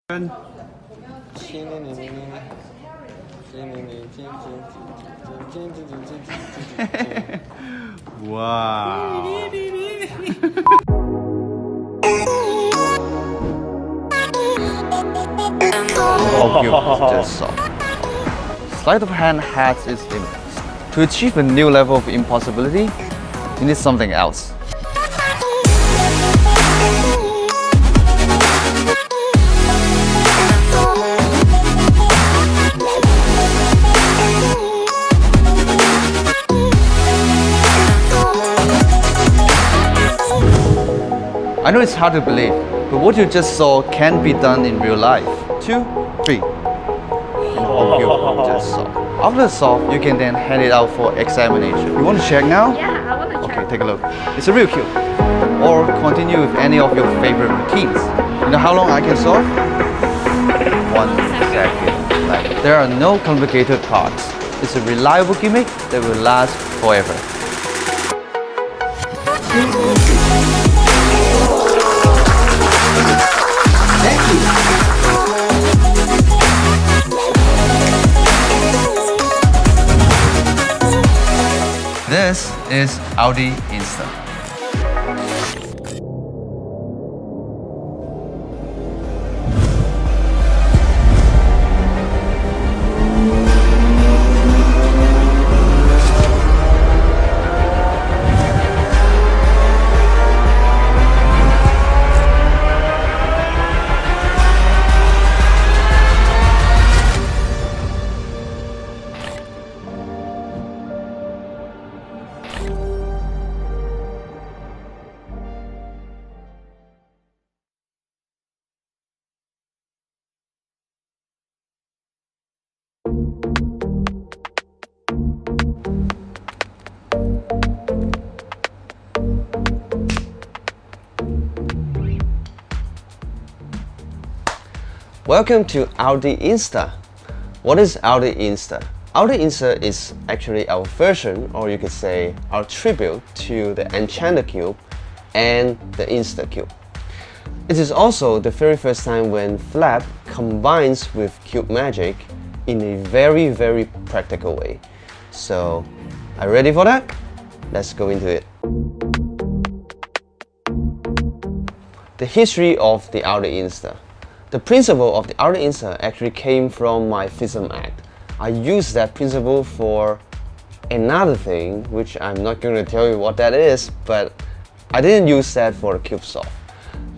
Wow. Just so. Sleight of hand has its limits. To achieve a new level of impossibility, you need something else. I know it's hard to believe, but what you just saw can be done in real life. 2, 3. And whole cube just solved. After the solve, you can then hand it out for examination. You want to check now? Yeah, I want to check. Okay, take a look. It's a real cube. Or continue with any of your favorite routines. You know how long I can solve? 1 second. Like, there are no complicated parts. It's a reliable gimmick that will last forever. This is Audi Insta. Welcome to Audi Insta. What is Audi Insta? Audi Insta is actually our version, or you could say our tribute to the Enchanted Cube and the Insta Cube. It is also the very first time when Flap combines with Cube Magic in a very, very practical way. So, are you ready for that? Let's go into it. The history of the Audi Insta. The principle of the Audi Insta actually came from my FISM act. I used that principle for another thing, which I'm not going to tell you what that is, but I didn't use that for the cube solve.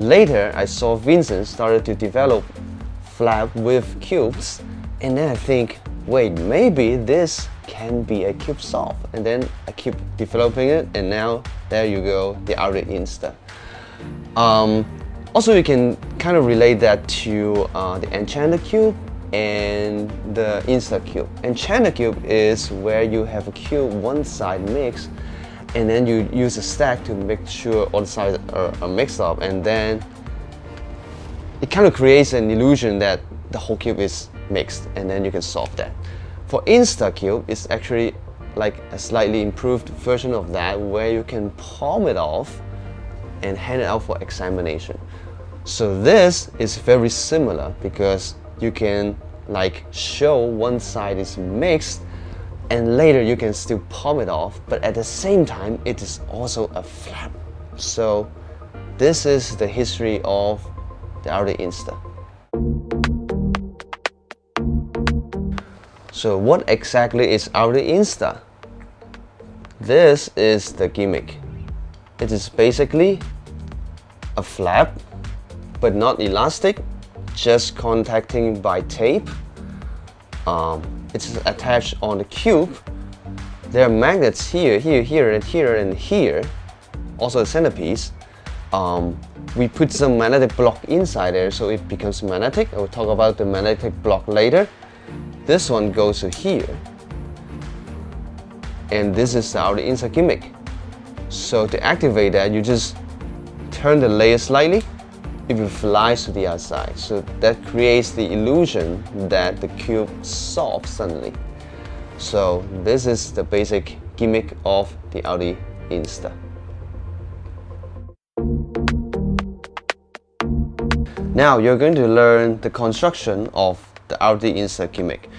Later, I saw Vincent started to develop Flap with cubes, and then I think, wait, maybe this can be a cube solve. And then I keep developing it, and now there you go, the Audi Insta. Also, you can kind of relate that to the Enchanted Cube and the Insta Cube. Enchanted Cube is where you have a cube one side mixed, and then you use a stack to make sure all the sides are mixed up, and then it kind of creates an illusion that the whole cube is mixed, and then you can solve that. For Insta Cube, it's actually like a slightly improved version of that, where you can palm it off and hand it out for examination. So this is very similar because you can like show one side is mixed, and later you can still palm it off, but at the same time it is also a flap. So this is the history of the Audi Insta. So what exactly is Audi Insta? This is the gimmick. It is basically a flap, but not elastic, just contacting by tape. It's attached on the cube. There are magnets here, here, here, and here, and here. Also a centerpiece. We put some magnetic block inside there so it becomes magnetic. I will talk about the magnetic block later. This one goes to here. And this is the Audi Insta gimmick. So to activate that, you just turn the layer slightly, it will fly to the outside. So that creates the illusion that the cube solves suddenly. So this is the basic gimmick of the Audi Insta. Now you're going to learn the construction of the RD insert gimmick.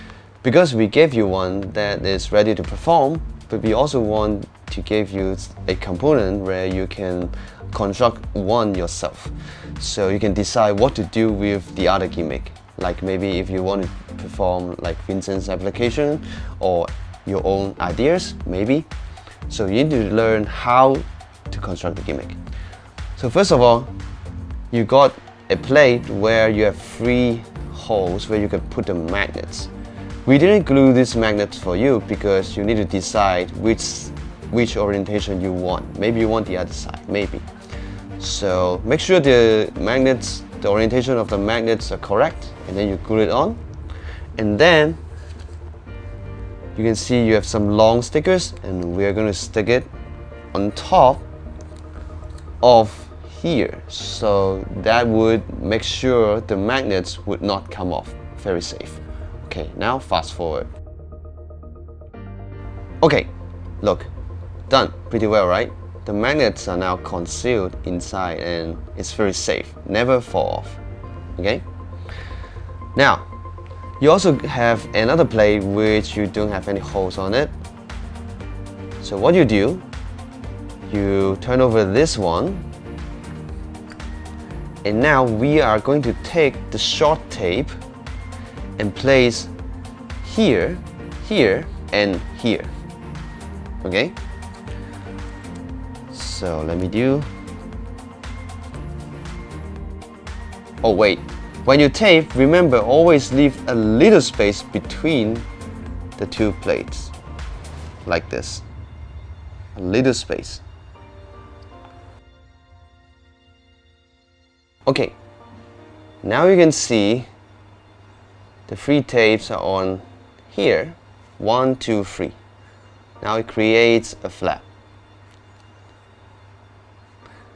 Because we gave you one that is ready to perform, but we also want to give you a component where you can construct one yourself. So you can decide what to do with the other gimmick. Like maybe if you want to perform like Vincent's application or your own ideas, maybe. So you need to learn how to construct the gimmick. So first of all, you got a plate where you have 3 holes where you can put the magnets. We didn't glue these magnets for you because you need to decide which orientation you want. Maybe you want the other side, maybe. So make sure the orientation of the magnets are correct, and then you glue it on. And then you can see you have some long stickers, and we are going to stick it on top of here. So that would make sure the magnets would not come off. Very safe. Okay, now fast forward. Okay, look, done pretty well, right? The magnets are now concealed inside and it's very safe, never fall off. Okay? Now, you also have another plate which you don't have any holes on it. So what you do, you turn over this one, and now we are going to take the short tape and place here, here, and here. Okay? So let me do. Oh wait, when you tape, remember always leave a little space between the 2 plates. Like this. A little space. Okay, now you can see the 3 tapes are on here. 1, 2, 3. Now it creates a flap.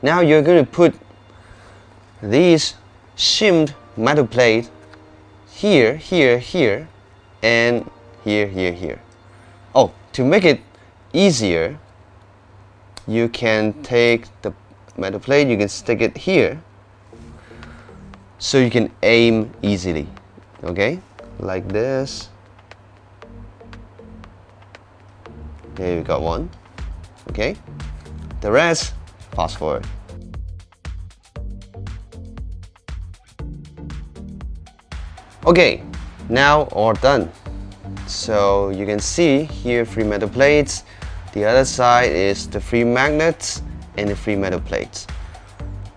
Now you're going to put these shimmed metal plate here, here, here, and here, here, here. Oh, to make it easier, you can take the metal plate, you can stick it here, so you can aim easily. Okay, like this. There you got one. Okay, the rest, fast forward. Okay, now all done. So you can see here 3 metal plates. The other side is the 3 magnets and the 3 metal plates.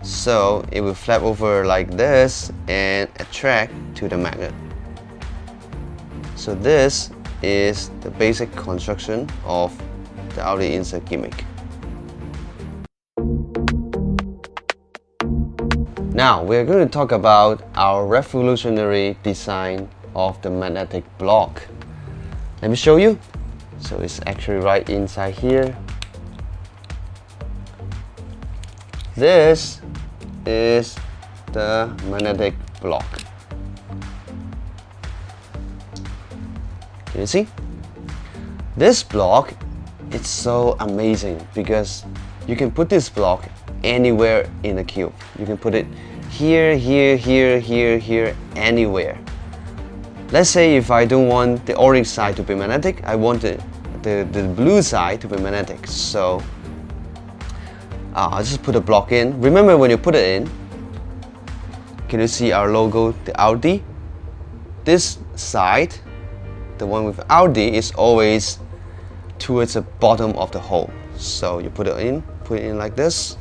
So it will flap over like this and attract to the magnet. So this is the basic construction of the RD insert gimmick. Now we're going to talk about our revolutionary design of the magnetic block. Let me show you. So it's actually right inside here. This is the magnetic block. Can you see? This block, it's so amazing because you can put this block anywhere in the cube. You can put it here, here, here, here, here, anywhere. Let's say if I don't want the orange side to be magnetic, I want the blue side to be magnetic. So I'll just put a block in. Remember when you put it in, can you see our logo, the RD? This side, the one with RD, is always towards the bottom of the hole. So you put it in like this.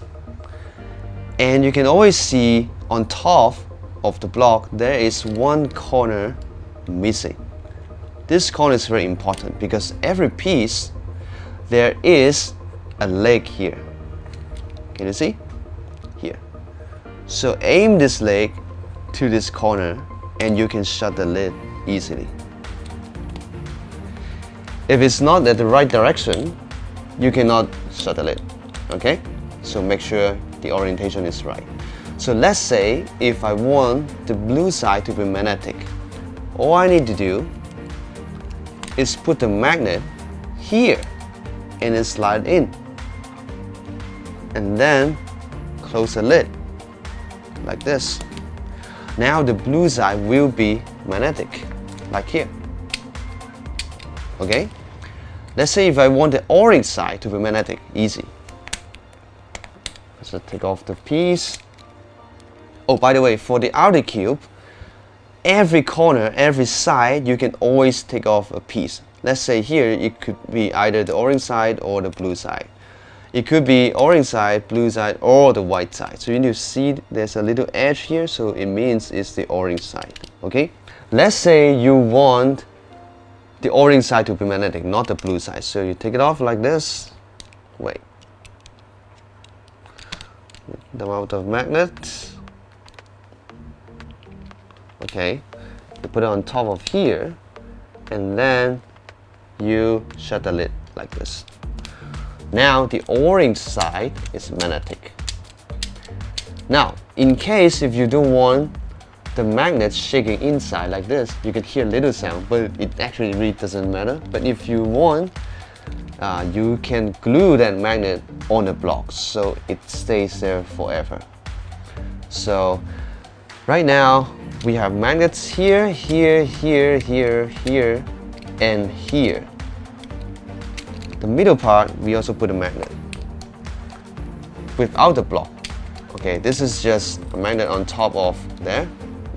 And you can always see on top of the block, there is one corner missing. This corner is very important because every piece, there is a leg here. Can you see? Here. So aim this leg to this corner and you can shut the lid easily. If it's not at the right direction, you cannot shut the lid. Okay? So make sure the orientation is right. So let's say if I want the blue side to be magnetic, all I need to do is put the magnet here and then slide in. And then close the lid like this. Now the blue side will be magnetic, like here. Okay? Let's say if I want the orange side to be magnetic, easy. Let's just take off the piece. Oh, by the way, for the outer cube, every corner, every side, you can always take off a piece. Let's say here, it could be either the orange side or the blue side. It could be orange side, blue side, or the white side. So you need to see there's a little edge here, so it means it's the orange side, okay? Let's say you want the orange side to be magnetic, not the blue side. So you take it off like this. Wait. The amount of magnet. Okay. You put it on top of here, and then you shut the lid like this. Now the orange side is magnetic. Now, in case if you don't want the magnet shaking inside like this, you can hear a little sound, but it actually really doesn't matter. But if you want, you can glue that magnet on the block so it stays there forever. So right now we have magnets here, here, here, here, here, and here. The middle part, we also put a magnet without the block. Okay, this is just a magnet on top of there.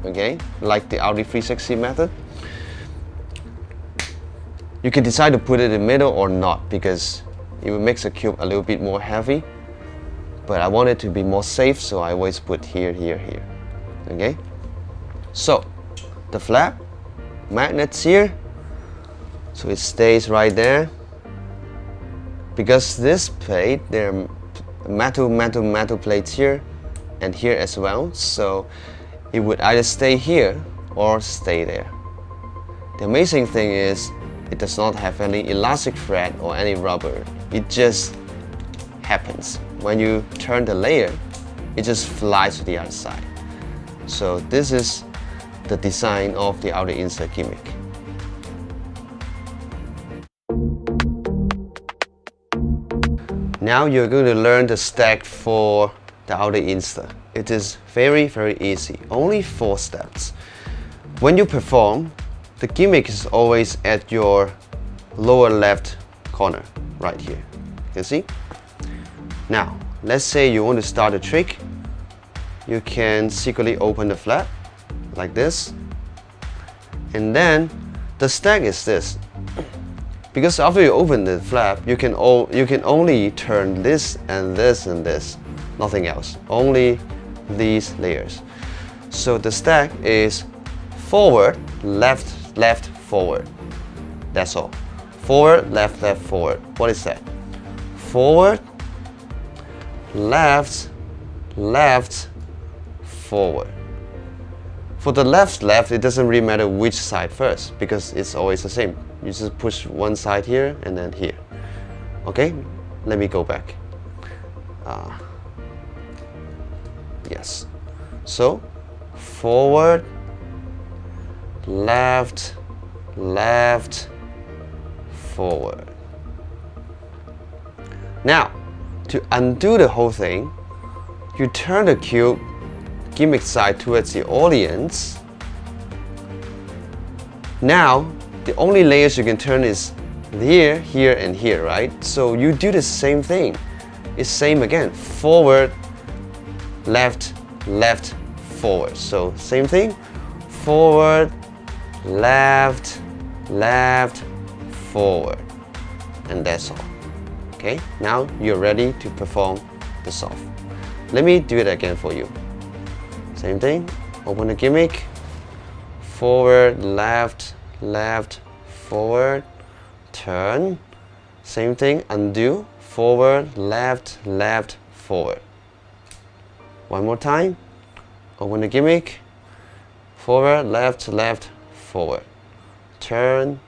Okay, like the Audi 360 method. You can decide to put it in the middle or not, because it will make the cube a little bit more heavy. But I want it to be more safe, so I always put here, here, here. Okay, so the flap, magnets here, so it stays right there. Because this plate, there are metal plates here and here as well, so it would either stay here or stay there. The amazing thing is it does not have any elastic thread or any rubber. It just happens. When you turn the layer, it just flies to the other side. So this is the design of the outer insert gimmick. Now you're going to learn the stack for the outer insert. It is very, very easy. Only 4 steps. When you perform, the gimmick is always at your lower left corner, right here. You can see? Now, let's say you want to start a trick. You can secretly open the flap, like this. And then, the stack is this. Because after you open the flap, you can only turn this and this and this, nothing else. Only these layers. So the stack is forward, left, left, forward. That's all. Forward, left, left, forward. What is that? Forward, left, left, forward. For the left, it doesn't really matter which side first, because it's always the same. You just push one side here and then here. Okay, let me go back. Yes. So, forward, left, left, forward. Now, to undo the whole thing, you turn the cube gimmick side towards the audience. Now, the only layers you can turn is here, here, and here, right? So you do the same thing. It's same again. Forward, left, left, forward. So same thing. Forward, left, left, forward. And that's all. Okay, now you're ready to perform the solve. Let me do it again for you. Same thing. Open the gimmick. Forward, left, left, forward, turn. Same thing, undo. Forward, left, left, forward. One more time. Open the gimmick. Forward, left, left, forward. Turn.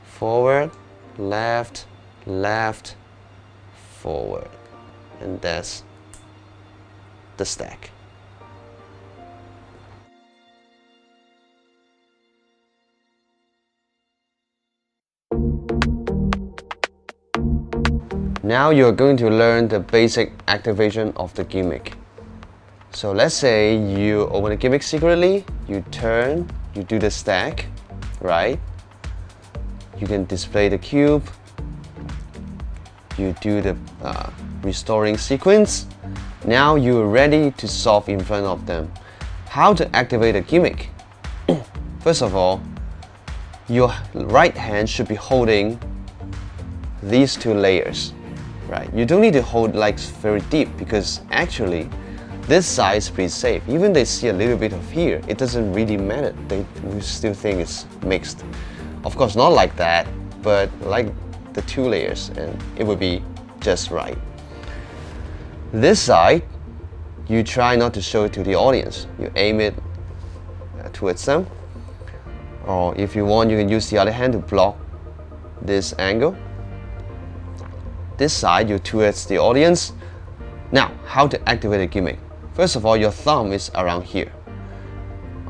Forward, left, left, forward. And that's the stack. Now you're going to learn the basic activation of the gimmick. So let's say you open the gimmick secretly, you turn, you do the stack, right? You can display the cube, you do the restoring sequence. Now you're ready to solve in front of them. How to activate a gimmick? First of all, your right hand should be holding these two layers, right? You don't need to hold like very deep, because actually this side is pretty safe. Even they see a little bit of here, it doesn't really matter. They will still think it's mixed. Of course, not like that, but like the two layers, and it would be just right. This side, you try not to show it to the audience. You aim it towards them. Or if you want, you can use the other hand to block this angle. This side, you towards the audience. Now, how to activate a gimmick? First of all, your thumb is around here.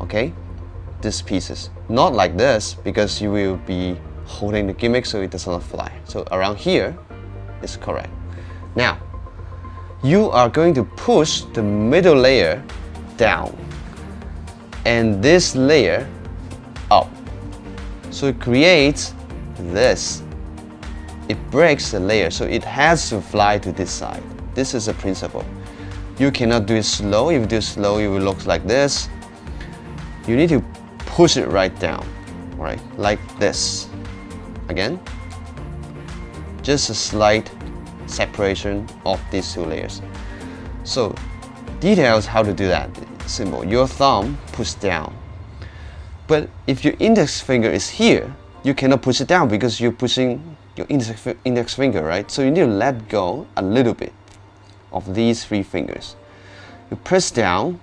Okay? These pieces. Not like this, because you will be holding the gimmick so it does not fly. So around here is correct. Now, you are going to push the middle layer down and this layer up. So it creates this. It breaks the layer, so it has to fly to this side. This is the principle. You cannot do it slow. If you do it slow, it will look like this. You need to push it right down, right? Like this. Again, just a slight separation of these two layers. So, details how to do that. Simple. Your thumb push down. But if your index finger is here, you cannot push it down because you're pushing your index finger, right? So you need to let go a little bit of these three fingers. You press down,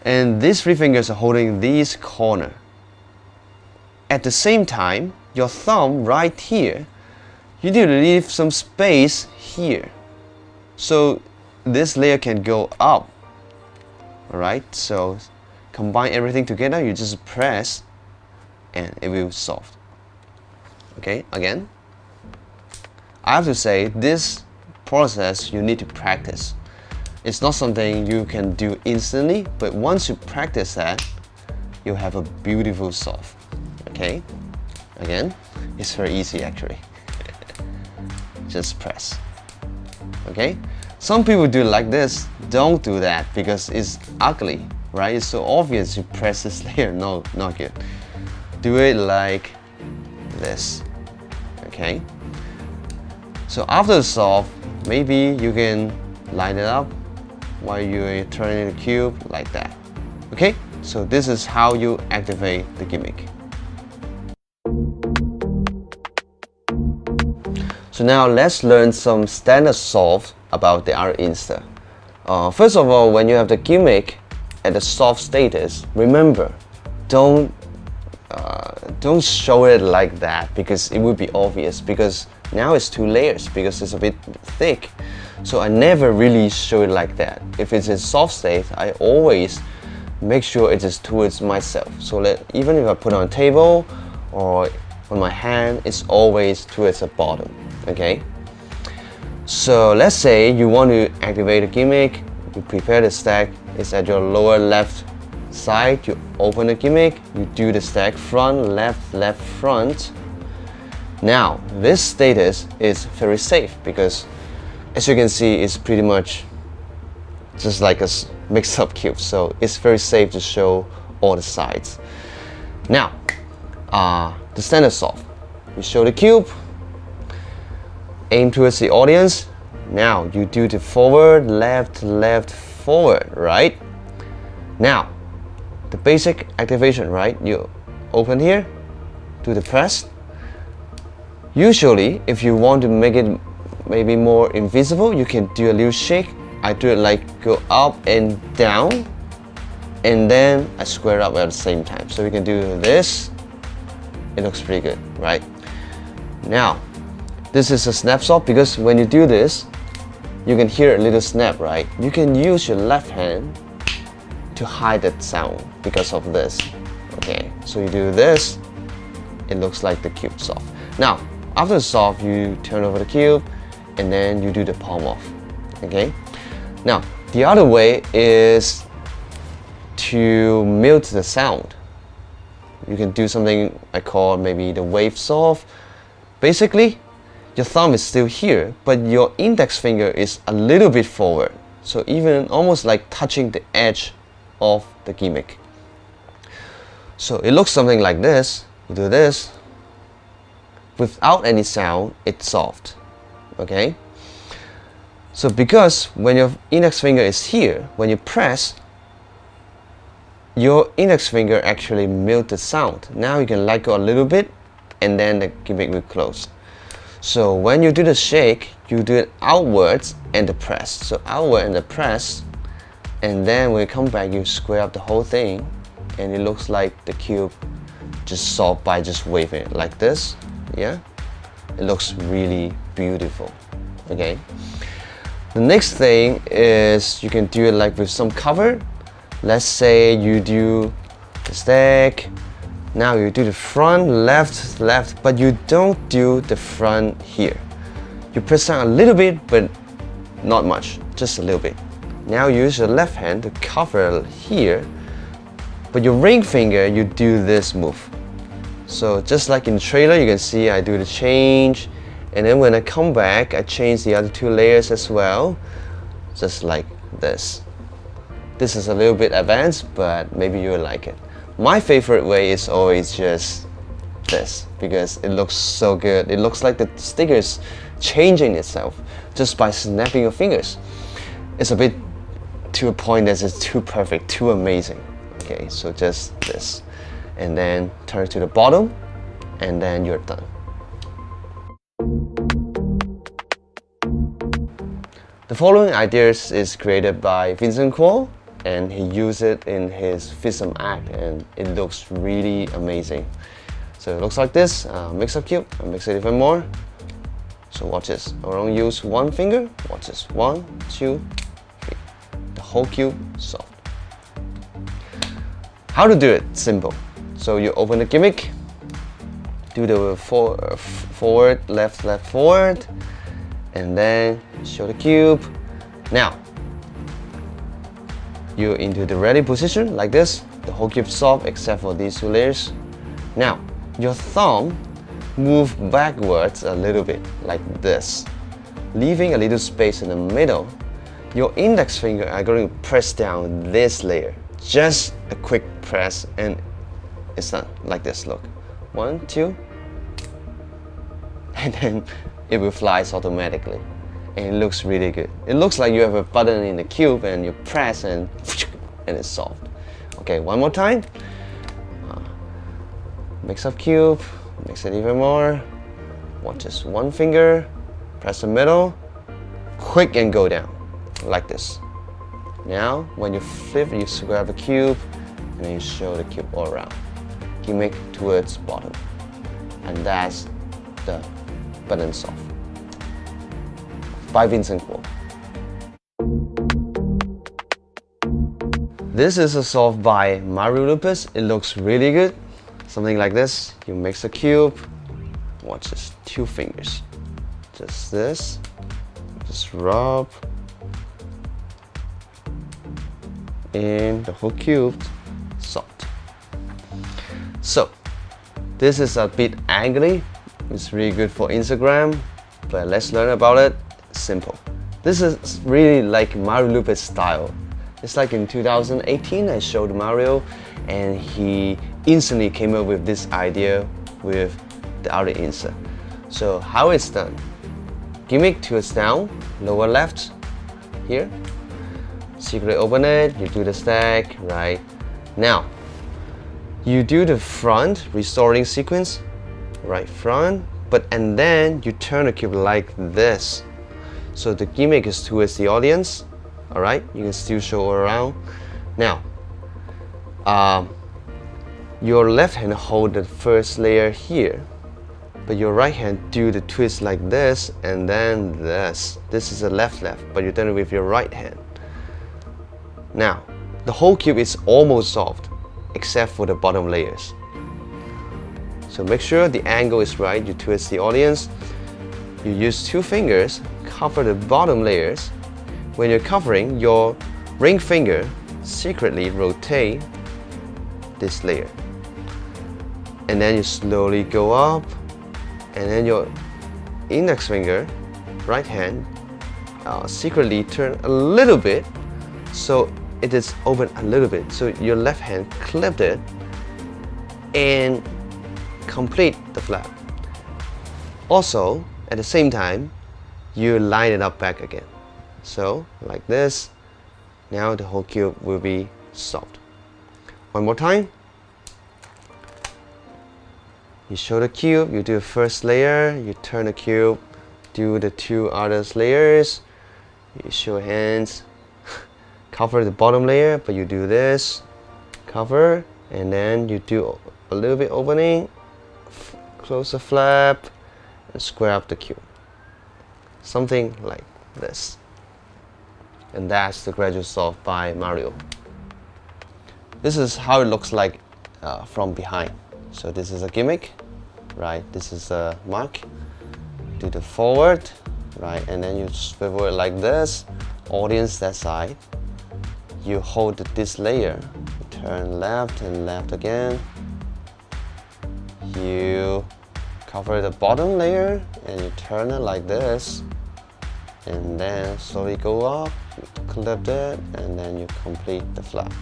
and these three fingers are holding this corner. At the same time, your thumb right here, you need to leave some space here. So this layer can go up. Alright, so combine everything together, you just press and it will solve. Okay, again, I have to say this process you need to practice. It's not something you can do instantly, but once you practice that, you have a beautiful solve. Okay, again, it's very easy actually. Just press. Okay, some people do like this. Don't do that because it's ugly, right? It's so obvious you press this layer. No, not good. Do it like this. Okay, so after the solve, maybe you can line it up while you're turning the cube like that. Okay, so this is how you activate the gimmick. So now let's learn some standard solve about the Harrius Insta. First of all, when you have the gimmick at the solve status, remember, don't show it like that because it would be obvious, because now it's two layers because it's a bit thick. So I never really show it like that. If it's in soft state, I always make sure it is towards myself. So that even if I put it on a table or on my hand, it's always towards the bottom. Okay, so let's say you want to activate a gimmick, you prepare the stack, it's at your lower left side, you open the gimmick, you do the stack front, left, left, front. Now, this status is very safe because as you can see, it's pretty much just like a mixed up cube, so it's very safe to show all the sides. Now, the standard solve, you show the cube, aim towards the audience. Now you do the forward, left, left, forward, right? Now, the basic activation, right? You open here, do the press. Usually, if you want to make it maybe more invisible, you can do a little shake. I do it like go up and down, and then I square up at the same time. So we can do this. It looks pretty good, right? Now, this is a snapshot because when you do this, you can hear a little snap, right? You can use your left hand to hide that sound because of this. Okay, so you do this, it looks like the cube solve. Now, after the solve, you turn over the cube and then you do the palm off. Okay, now The other way is to mute the sound. You can do something I call maybe the wave solve. Basically, your thumb is still here, but your index finger is a little bit forward. So even almost like touching the edge of the gimmick. So it looks something like this. You do this. Without any sound, it's solved. Okay? So because when your index finger is here, when you press, your index finger actually mute the sound. Now you can let go a little bit and then the gimmick will close. So when you do the shake, you do it outwards and the press. So outward and the press, and then when you come back, you square up the whole thing and it looks like the cube just solved by just waving it like this. Yeah, it looks really beautiful. Okay. The next thing is you can do it like with some cover. Let's say you do the stack. Now you do the front, left, left, but you don't do the front here. You press down a little bit, but not much, just a little bit. Now you use your left hand to cover here, but your ring finger, you do this move. So just like in the trailer, you can see I do the change, and then when I come back, I change the other two layers as well, just like this. This is a little bit advanced, but maybe you'll like it. My favorite way is always just this, because it looks so good. It looks like the sticker is changing itself just by snapping your fingers. It's a bit to a point that it's too perfect, too amazing. Okay, so just this. And then turn it to the bottom, and then you're done. The following ideas is created by Vincent Kuo, and he used it in his FISM act, and it looks really amazing. So it looks like this, mix up cube, and mix it even more. So watch this, I will only use one finger, watch this, 1, 2, 3. The whole cube solved. How to do it? Simple. So you open the gimmick, do the forward, left, left, forward, and then show the cube. Now, you're into the ready position like this. The whole cube solved except for these two layers. Now, your thumb move backwards a little bit like this, leaving a little space in the middle. Your index finger are going to press down this layer. Just a quick press and it's done like this. Look, 1, 2, and then it will fly automatically. And it looks really good. It looks like you have a button in the cube and you press and it's solved. Okay, one more time. Mix up cube, mix it even more. Watch this, one finger, press the middle, quick and go down, like this. Now, when you flip, you grab the cube and then you show the cube all around. Gimmick towards bottom. And that's the button solve. By Vincent Kuo. This is a solve by Mario Lupus. It looks really good. Something like this. You mix a cube. Watch this. 2 fingers. Just this. Just rub. And the whole cube solved. So, this is a bit angry. It's really good for Instagram. But let's learn about it. Simple. This is really like Mario Lupus style. It's like in 2018 I showed Mario and he instantly came up with this idea with the other Insta. So how it's done? Gimmick towards down, lower left, here. Secretly open it, you do the stack, right? Now, you do the front restoring sequence, right front, and then you turn the cube like this. So the gimmick is towards the audience, all right? You can still show around. Now, your left hand hold the first layer here, but your right hand do the twist like this and then this. This is a left, but you done it with your right hand. Now, the whole cube is almost solved, except for the bottom layers. So make sure the angle is right, you twist the audience, you use 2 fingers, cover the bottom layers, when you're covering, your ring finger secretly rotate this layer. And then you slowly go up, and then your index finger, right hand, secretly turn a little bit, so it is open a little bit. So your left hand clipped it and complete the flap. Also, at the same time, you line it up back again. So, like this. Now the whole cube will be solved. One more time. You show the cube, you do the first layer, you turn the cube, do the two other layers, you show hands, cover the bottom layer, but you do this, cover, and then you do a little bit opening, close the flap, and square up the cube. Something like this. And that's the gradual solve by Mario. This is how it looks like from behind. So this is a gimmick, right? This is a mark. Do the forward, right? And then you swivel it like this. Audience that side. You hold this layer. Turn left and left again. You cover the bottom layer and you turn it like this. And then slowly go up, clip it, and then you complete the flap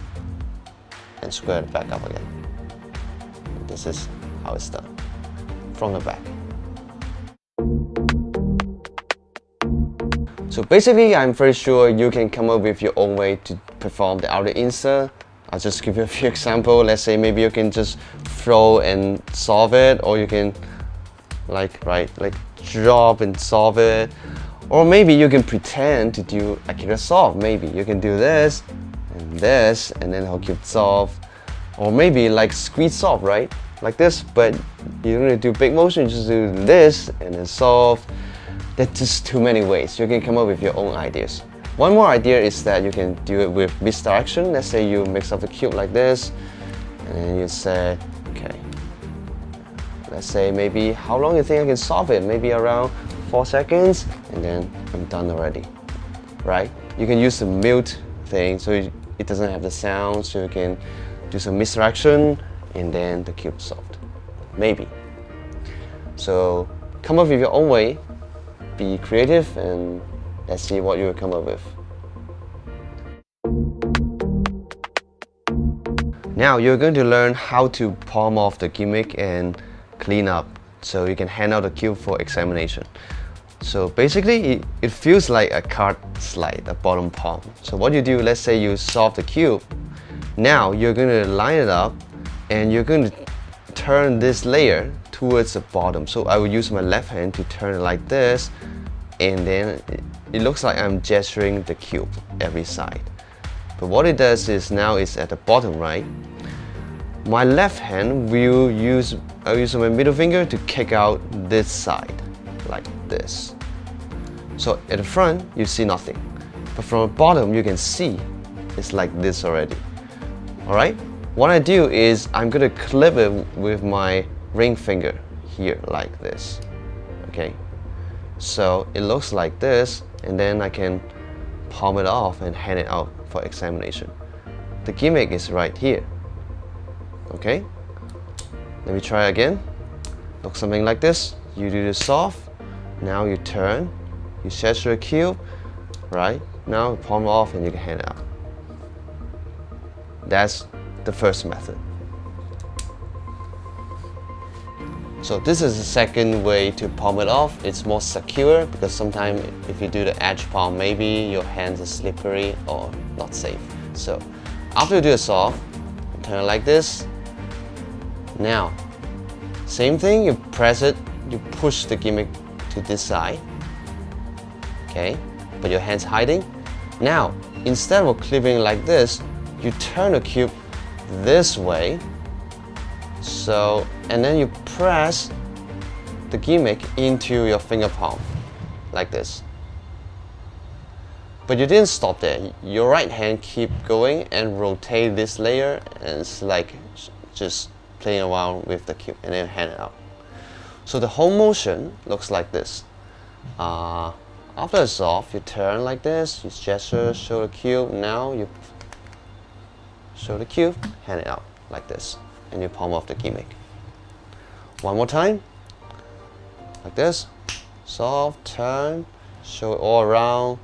and square it back up again. This is how it's done from the back. So basically, I'm very sure you can come up with your own way to perform the outer insert. I'll just give you a few examples. Let's say maybe you can just throw and solve it, or you can like drop and solve it. Or maybe you can pretend to do accurate solve. Maybe you can do this, and then whole cube solve. Or maybe like squeeze solve, right? Like this, but you don't need to do big motion, just do this and then solve. That's just too many ways. You can come up with your own ideas. One more idea is that you can do it with misdirection. Let's say you mix up the cube like this, and then you say, okay, let's say maybe how long you think I can solve it? Maybe around 4 seconds, and then I'm done already, right? You can use the mute thing so it doesn't have the sound, so you can do some misdirection and then the cube solved, maybe. So come up with your own way, be creative, and let's see what you will come up with. Now you're going to learn how to palm off the gimmick and clean up so you can hand out the cube for examination. So basically, it feels like a card slide, a bottom palm. So what you do, let's say you solve the cube. Now you're going to line it up and you're going to turn this layer towards the bottom. So I will use my left hand to turn it like this, and then it looks like I'm gesturing the cube every side. But what it does is now it's at the bottom, right? My left hand will I'll use my middle finger to kick out this side, like this. So at the front, you see nothing. But from the bottom, you can see it's like this already. Alright? What I do is I'm gonna clip it with my ring finger here, like this. Okay? So it looks like this, and then I can palm it off and hand it out for examination. The gimmick is right here. Okay? Let me try again. Looks something like this. You do the solve. Now you turn. You gesture a cube. Right? Now palm off and you can hand it out. That's the first method. So this is the second way to palm it off. It's more secure because sometimes if you do the edge palm, maybe your hands are slippery or not safe. So after you do a solve, turn it like this. Now, same thing, you press it, you push the gimmick to this side. Okay, but your hand's hiding. Now, instead of clipping like this, you turn the cube this way. So, and then you press the gimmick into your finger palm, like this. But you didn't stop there. Your right hand keep going and rotate this layer, and it's like just playing around with the cube and then hand it out. So the whole motion looks like this. I'll After it's off, you turn like this, you gesture, show the cube. Now you show the cube, hand it out like this, and you palm off the gimmick. One more time, like this. Soft, turn, show it all around,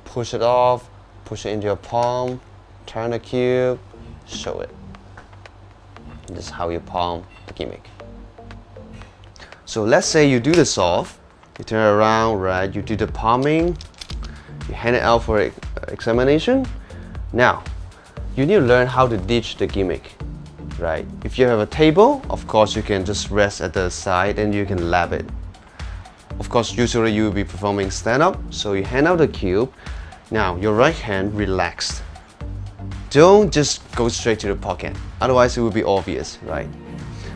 push it off, push it into your palm, turn the cube, show it. This is how you palm the gimmick. So let's say you do the solve, you turn it around, right? You do the palming, you hand it out for examination. Now, you need to learn how to ditch the gimmick, right? If you have a table, of course you can just rest at the side and you can lap it. Of course, usually you will be performing stand-up, so you hand out the cube. Now, your right hand relaxed. Don't just go straight to the pocket, otherwise it will be obvious, right?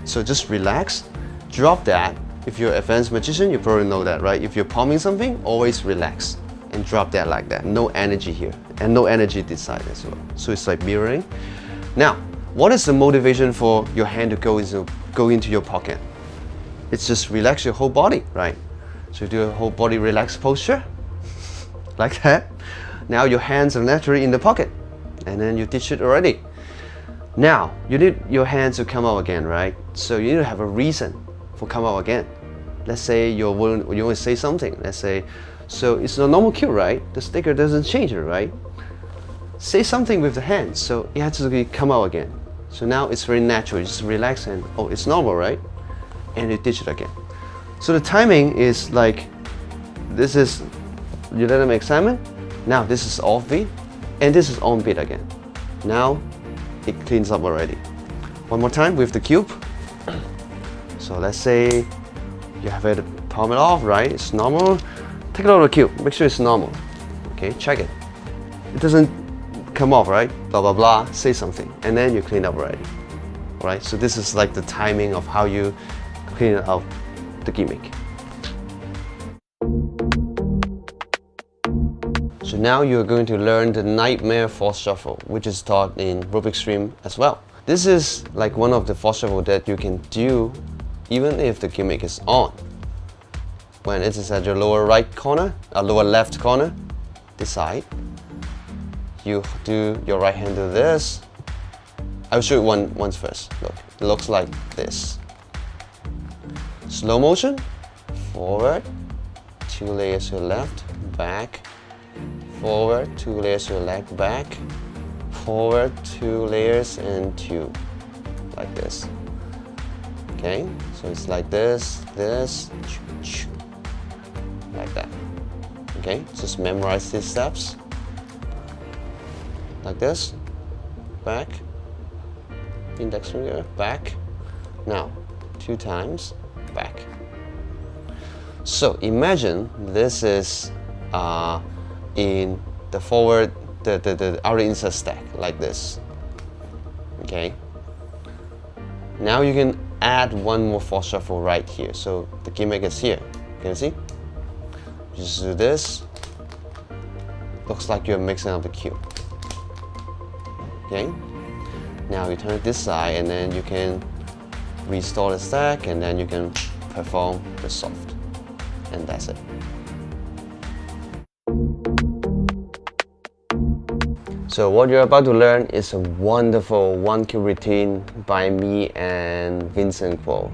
So just relax, drop that. If you're an advanced magician, you probably know that, right? If you're palming something, always relax and drop that like that. No energy here, and no energy this side as well. So it's like mirroring. Now, what is the motivation for your hand to go into your pocket? It's just relax your whole body, right? So you do a whole body relaxed posture, like that. Now your hands are naturally in the pocket, and then you ditch it already. Now, you need your hands to come out again, right? So you need to have a reason for come out again. Let's say you want to say something. Let's say, so it's a normal cue, right? The sticker doesn't change it, right? Say something with the hands, so it has to come out again. So now it's very natural, you just relax and, oh, it's normal, right? And you ditch it again. So the timing is like, this is, you let them examine. Now this is off beat, and this is on beat again. Now it cleans up already. One more time with the cube. So let's say you have it palm it off, right? It's normal. Take it out of the cube, make sure it's normal. Okay, check it. It doesn't come off, right? Blah, blah, blah, say something. And then you clean up already. All right, so this is like the timing of how you clean up the gimmick. So now you're going to learn the Nightmare Force Shuffle, which is taught in Rubik's Dream as well. This is like one of the force shuffle that you can do even if the gimmick is on. When it is at your lower right corner, lower left corner, this side, you do your right hand do this. I'll show you once first. Look, it looks like this. Slow motion, forward, 2 layers to the left, back, forward, 2 layers to the left, back, forward, 2 layers and 2, like this. Okay, so it's like this, like that. Okay, just memorize these steps. Like this, back, index finger, back. Now, 2 times, back. So imagine this is in the forward, the outer insert stack, like this. Okay. Now you can add one more force shuffle right here. So the gimmick is here. Can you see? Just do this. Looks like you're mixing up the cube. Okay. Now you turn it this side, and then you can restore the stack, and then you can perform the soft, and that's it. So what you're about to learn is a wonderful 1 cube routine by me and Vincent Kuo.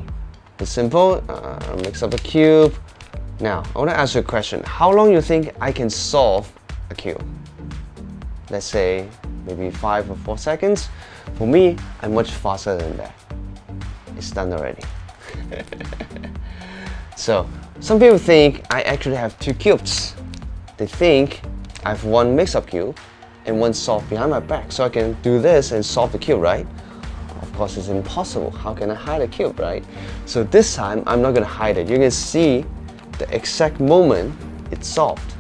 It's simple, mix up a cube. Now, I want to ask you a question. How long do you think I can solve a cube? Let's say maybe 5 or 4 seconds. For me, I'm much faster than that. It's done already. So, some people think I actually have 2 cubes. They think I have 1 mix-up cube and 1 soft behind my back, so I can do this and solve the cube, right? Of course, it's impossible. How can I hide a cube, right? So this time, I'm not gonna hide it. You can see the exact moment it's solved.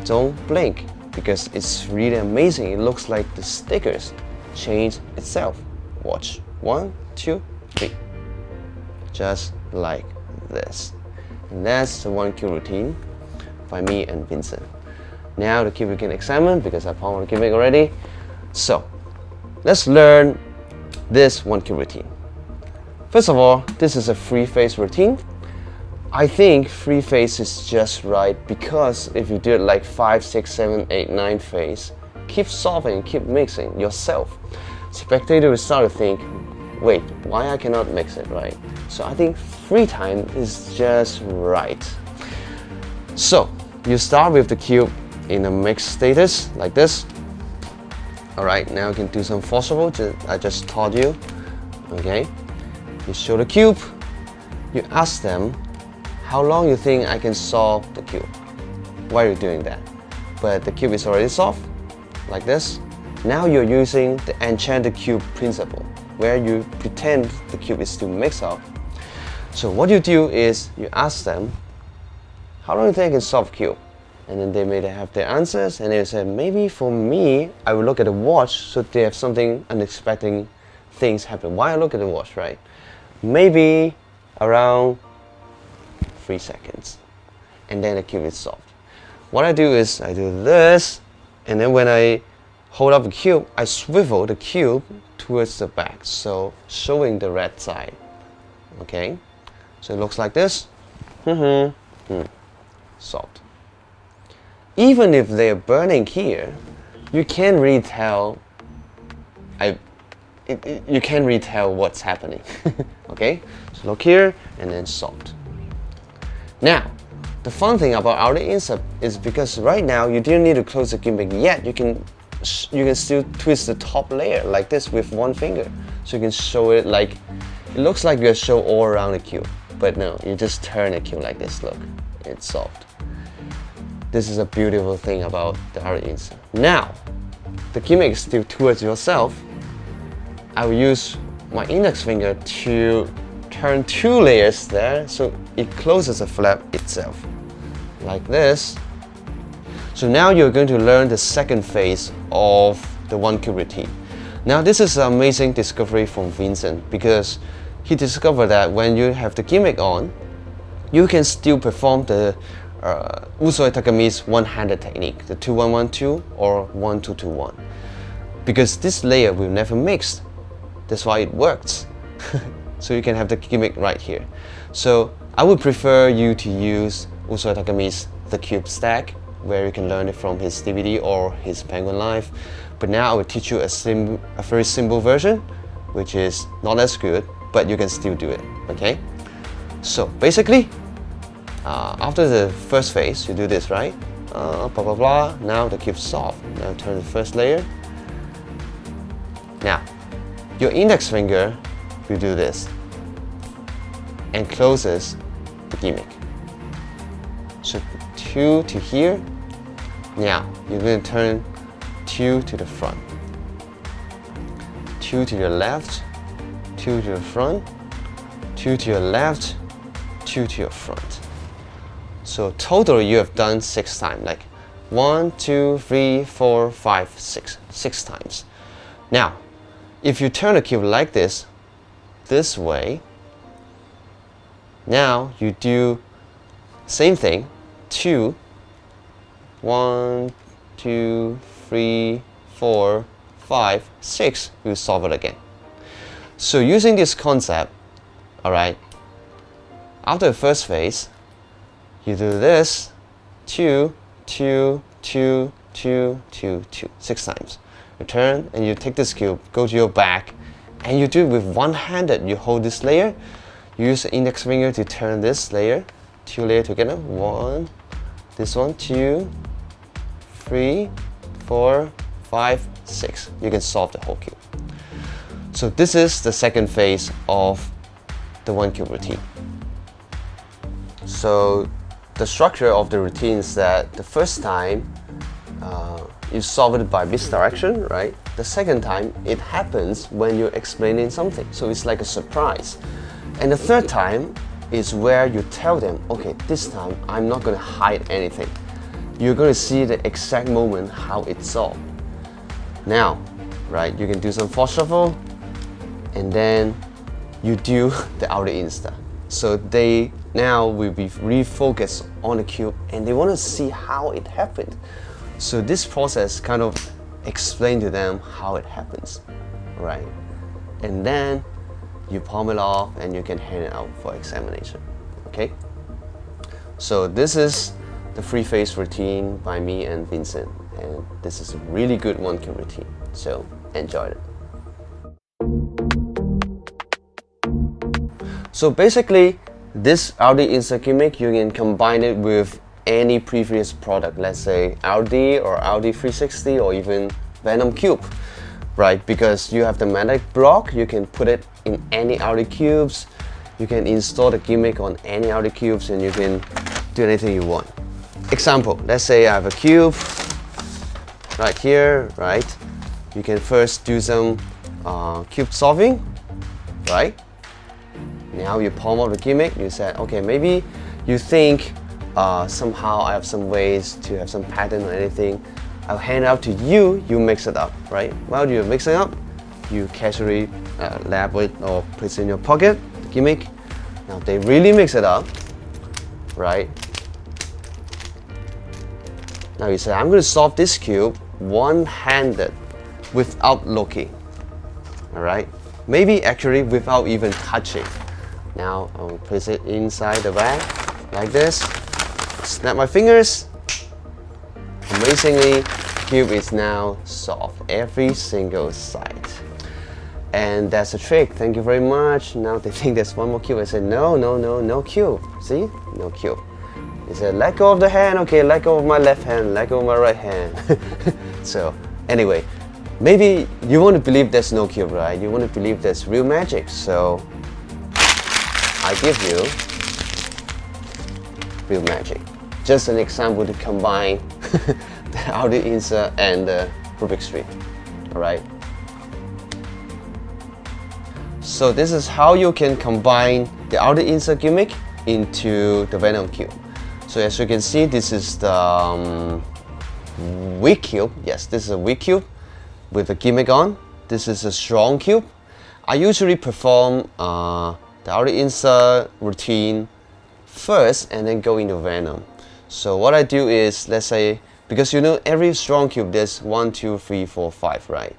Don't blink, because it's really amazing. It looks like the stickers change itself. Watch. 1, 2, 3. Just like this. And that's the 1 cube routine by me and Vincent. Now the cube we can examine because I palmed the gimmick already. So let's learn this 1 cube routine. First of all, this is a free face routine. I think 3 phase is just right, because if you do it like 5, 6, 7, 8, 9 phase, keep solving, keep mixing yourself, spectator will start to think, wait, why I cannot mix it, right? So I think 3 times is just right. So you start with the cube in a mixed status like this. Alright, now you can do some forcible, I just taught you. Okay, you show the cube, you ask them, how long you think I can solve the cube? Why are you doing that? But the cube is already solved, like this. Now you're using the enchanted cube principle, where you pretend the cube is still mixed up. So what you do is, you ask them, how long do you think I can solve cube? And then they may have their answers, and they say, maybe for me, I will look at the watch, so they have something unexpected things happen. Why I look at the watch, right? Maybe around 3 seconds, and then the cube is solved. What I do is, I do this, and then when I hold up the cube, I swivel the cube towards the back, so showing the red side. Okay, so it looks like this. Solved. Even if they're burning here, you can't really tell. You can't really tell what's happening. Okay, so look here and then solved. Now, the fun thing about our Insta is, because right now you don't need to close the gimmick yet. You can still twist the top layer like this with one finger, so you can show it like it looks like you show all around the cube, but no, you just turn the cube like this. Look, it's solved. This is a beautiful thing about the Harrius. Now, the gimmick is still towards yourself. I will use my index finger to turn 2 layers there, so it closes the flap itself, like this. So now you're going to learn the second phase of the 1 cube routine. Now this is an amazing discovery from Vincent, because he discovered that when you have the gimmick on, you can still perform the Usui Takami's one-handed technique, the 2-1-1-2 or 1-2-2-1, because this layer will never mix. That's why it works. So you can have the gimmick right here. So I would prefer you to use Usui Takami's The Cube Stack, where you can learn it from his DVD or his Penguin Live. But now I will teach you a very simple version, which is not as good, but you can still do it. Okay? So basically, after the first phase, you do this, right? Blah blah blah. Now the cube's solved. Now turn the first layer. Now, your index finger will do this and closes the gimmick. So 2 to here. Now you're going to turn 2 to the front, 2 to your left, 2 to the front, 2 to your left, 2 to your front. So total you have done 6 times, like 1, 2, 3, 4, 5, 6, 6 times. Now, if you turn the cube like this way, now you do same thing, 2, 1, 2, 3, 4, 5, 6, you solve it again. So using this concept, alright, after the first phase, you do this 2, 2, 2, 2, 2, 2, 6 times. You turn and you take this cube, go to your back, and you do it with one-handed. You hold this layer, you use the index finger to turn this layer, 2 layers together, 1, this one, 2, 3, 4, 5, 6. You can solve the whole cube. So this is the second phase of the 1 cube routine. So the structure of the routine is that the first time you solve it by misdirection, right? The second time it happens when you're explaining something, so it's like a surprise. And the third time is where you tell them, okay, this time I'm not going to hide anything. You're going to see the exact moment how it's solved. Now, right, you can do some force shuffle, and then you do the outer Insta. So they now will be refocused on the cube, and they want to see how it happened. So this process kind of explain to them how it happens, right? And then you palm it off and you can hand it out for examination, okay? So this is the free face routine by me and Vincent, and this is a really good 1 cube routine. So enjoy it. So basically, this Audi Insta gimmick, you can combine it with any previous product, let's say Audi or Audi 360 or even Venom Cube, right? Because you have the magnetic block, you can put it in any Audi cubes, you can install the gimmick on any Audi cubes, and you can do anything you want. Example, let's say I have a cube right here, right? You can first do some cube solving, right? Now you palm out the gimmick, you said, okay, maybe you think somehow I have some ways to have some pattern or anything. I'll hand it out to you, you mix it up, right? While you're mixing up, you casually lab it or put it in your pocket, the gimmick. Now they really mix it up, right? Now you say, I'm going to solve this cube one-handed without looking, all right? Maybe actually without even touching. Now I'll place it inside the bag like this. Snap my fingers. Amazingly, cube is now solved, every single side. And that's the trick. Thank you very much. Now they think there's one more cube. I said, no cube. See? No cube. He said, let go of the hand. Okay, let go of my left hand, let go of my right hand. So anyway, maybe you want to believe there's no cube, right? You want to believe there's real magic. So I give you real magic. Just an example to combine the Audi Insta and the Rubik's Cube. All right. So this is how you can combine the Audi Insta gimmick into the Venom Cube. So as you can see, this is the weak cube. Yes, this is a weak cube with a gimmick on. This is a strong cube. I usually perform the Audi Insta routine first and then go into Venom. So what I do is, let's say, because you know every strong cube there's 1, 2, 3, 4, 5, right?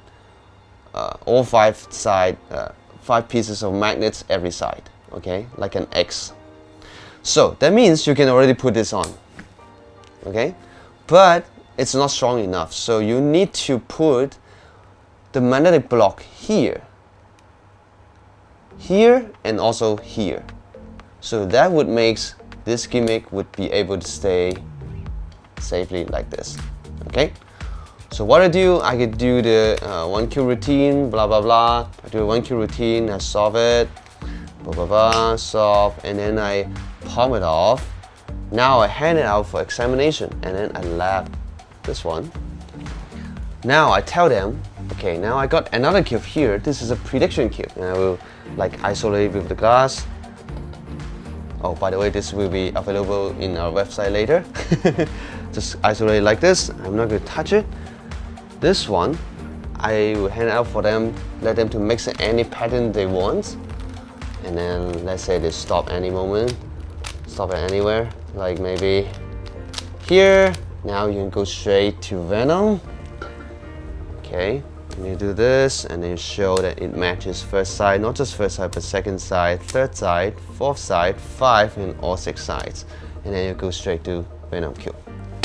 All 5 pieces of magnets every side, okay, like an X. So that means you can already put this on, okay? But it's not strong enough, so you need to put the magnetic block here, and also here. So that would make this gimmick would be able to stay safely like this, okay? So what I do, I could do the 1 cube routine, blah blah blah. I do a 1 cube routine, I solve it, blah blah blah, solve, and then I palm it off. Now I hand it out for examination, and then I lab this one. Now I tell them, okay, now I got another cube here. This is a prediction cube, and I will like isolate with the glass. Oh, by the way, this will be available in our website later. Just isolate like this. I'm not going to touch it. This one, I will hand it out for them, let them to mix any pattern they want. And then let's say they stop any moment, stop it anywhere, like maybe here. Now you can go straight to Venom. Okay, and you do this, and then you show that it matches first side, not just first side, but second side, third side, fourth side, 5, and all 6 sides. And then you go straight to Venom Cube.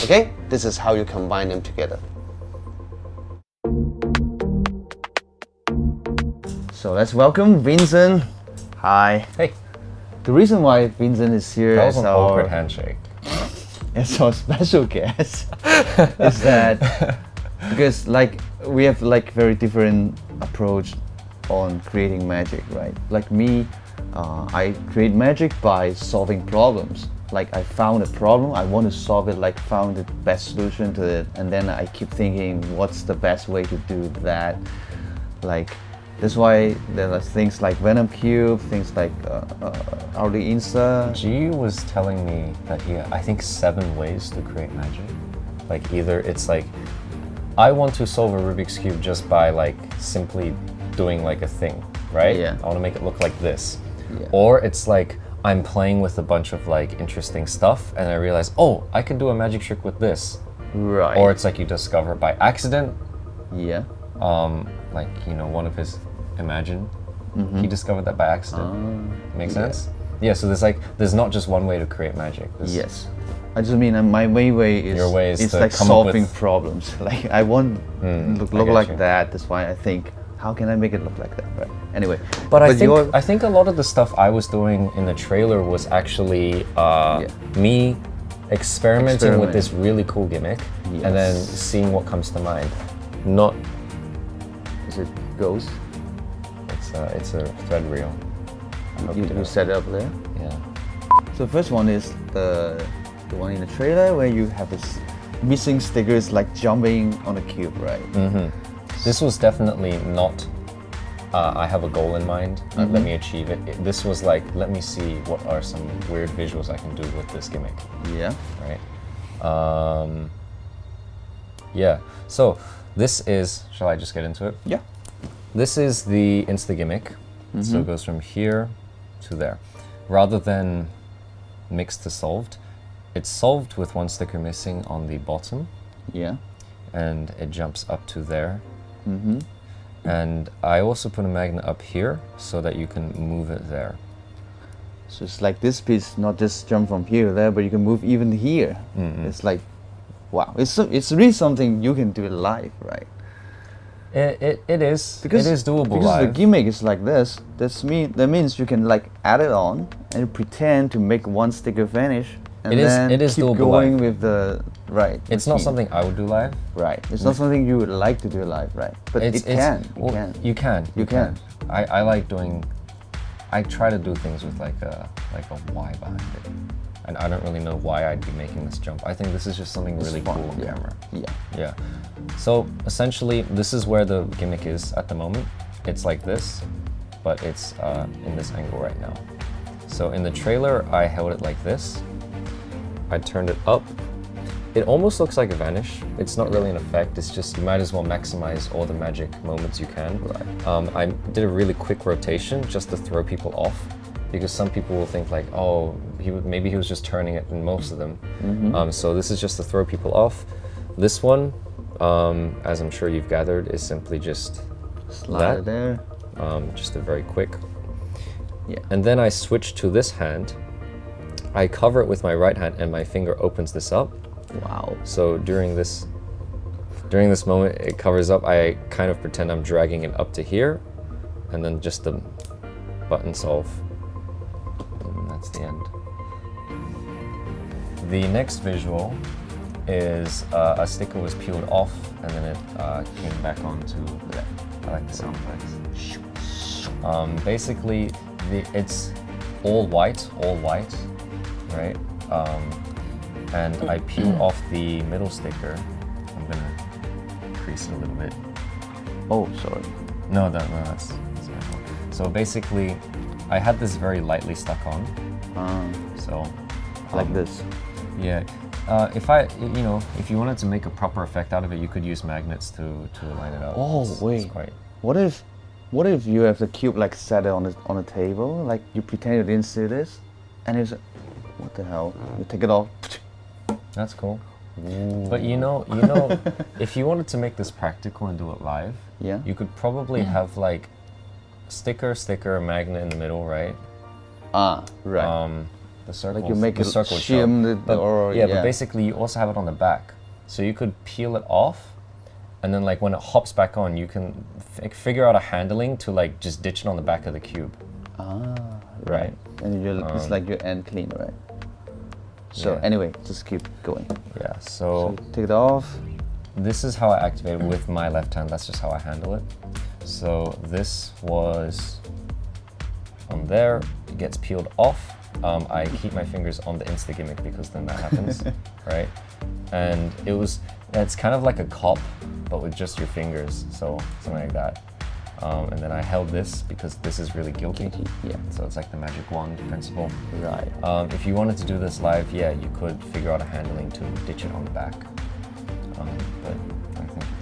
Okay, this is how you combine them together. So let's welcome Vincent. Hi. Hey. The reason why Vincent is here That was as an awkward handshake. as our special guest is that because like we have like very different approach on creating magic, right? Like me, I create magic by solving problems. Like I found a problem, I want to solve it, like found the best solution to it, and then I keep thinking what's the best way to do that. Like that's why there are things like Venom Cube, things like Audi Insta. G was telling me that he had, I think, 7 ways to create magic. Like either it's like, I want to solve a Rubik's Cube just by like simply doing like a thing, right? Yeah. I want to make it look like this. Yeah. Or it's like, I'm playing with a bunch of like interesting stuff and I realize, oh, I can do a magic trick with this. Right. Or it's like you discover by accident. Yeah. Like, you know, one of his Imagine, he discovered that by accident. Makes sense? Yeah, so there's not just one way to create magic. Yes. I just mean my main way is Your way is it's to like come up solving with- problems. Like I want look get like you. that. That's why I think, how can I make it look like that? Right. Anyway. But you're- I think a lot of the stuff I was doing in the trailer was actually me experimenting with this really cool gimmick and then Yes. seeing what comes to mind. Not is it ghost? it's a thread reel. I hope You set it up there. Yeah. So the first one is the one in the trailer where you have this missing stickers like jumping on a cube, right? This was definitely not. I have a goal in mind. Let me achieve it. This was like, let me see what are some weird visuals I can do with this gimmick. Yeah. Right. Yeah. So this is. Shall I just get into it? Yeah. This is the Insta gimmick. So it goes from here to there. Rather than mixed to solved, it's solved with one sticker missing on the bottom, Yeah. and it jumps up to there. And I also put a magnet up here so that you can move it there. So it's like this piece, not just jump from here to there, but you can move even here. It's like, wow, it's really something you can do it live, right? It is. It is doable because the live. gimmick is like this. That means you can like add it on and pretend to make one sticker vanish, and then it is keep doable going live. with the It's not routine. something I would do live. Right. It's not something you would like to do live, right? But it can. You can. You can. I like doing. I try to do things with like a why behind it, and I don't really know why I'd be making this jump. I think this is just something really fun, cool on yeah. camera. Yeah. Yeah. So essentially, this is where the gimmick is at the moment. It's like this, but it's in this angle right now. So in the trailer, I held it like this. I turned it up. It almost looks like a vanish. It's not really an effect. It's just you might as well maximize all the magic moments you can. Right. I did a really quick rotation just to throw people off, because some people will think like, oh, maybe he was just turning it in most of them. So this is just to throw people off. This one, as I'm sure you've gathered, is simply just Slide it there. just a very quick. Yeah. And then I switch to this hand. I cover it with my right hand and my finger opens this up. Wow. So during this moment it covers up, I kind of pretend I'm dragging it up to here, and then just the button solve. And that's the end. The next visual is a sticker was peeled off and then it came back onto the, I like the sound effects. Basically, it's all white, right? And I peel off the middle sticker. I'm gonna crease it a little bit. Oh, sorry. No, that's my fault. So basically, I had this very lightly stuck on. So Like this. yeah. If you wanted to make a proper effect out of it, you could use magnets to line it up. Oh, It's wait. quite. What if you have the cube like set it on a table, like you pretend you didn't see this, and it's what the hell? You take it off. That's cool. But if you wanted to make this practical and do it live, Yeah. you could probably have like sticker, magnet in the middle, right? Right. The circle. Like you make the it circle shim show. But, or yeah, but basically you also have it on the back, so you could peel it off, and then like when it hops back on, you can figure out a handling to like just ditch it on the back of the cube. Right. And it's like your end clean, right? So Yeah. anyway, just keep going. Yeah. So take it off. This is how I activate it with my left hand. That's just how I handle it. So this was on there. It gets peeled off. I keep my fingers on the Insta gimmick because then that happens, right? And it's kind of like a cop, but with just your fingers. So something like that. And then I held this because this is really guilty. Yeah. So it's like the magic wand principle. Right. If you wanted to do this live, yeah, you could figure out a handling to ditch it on the back. But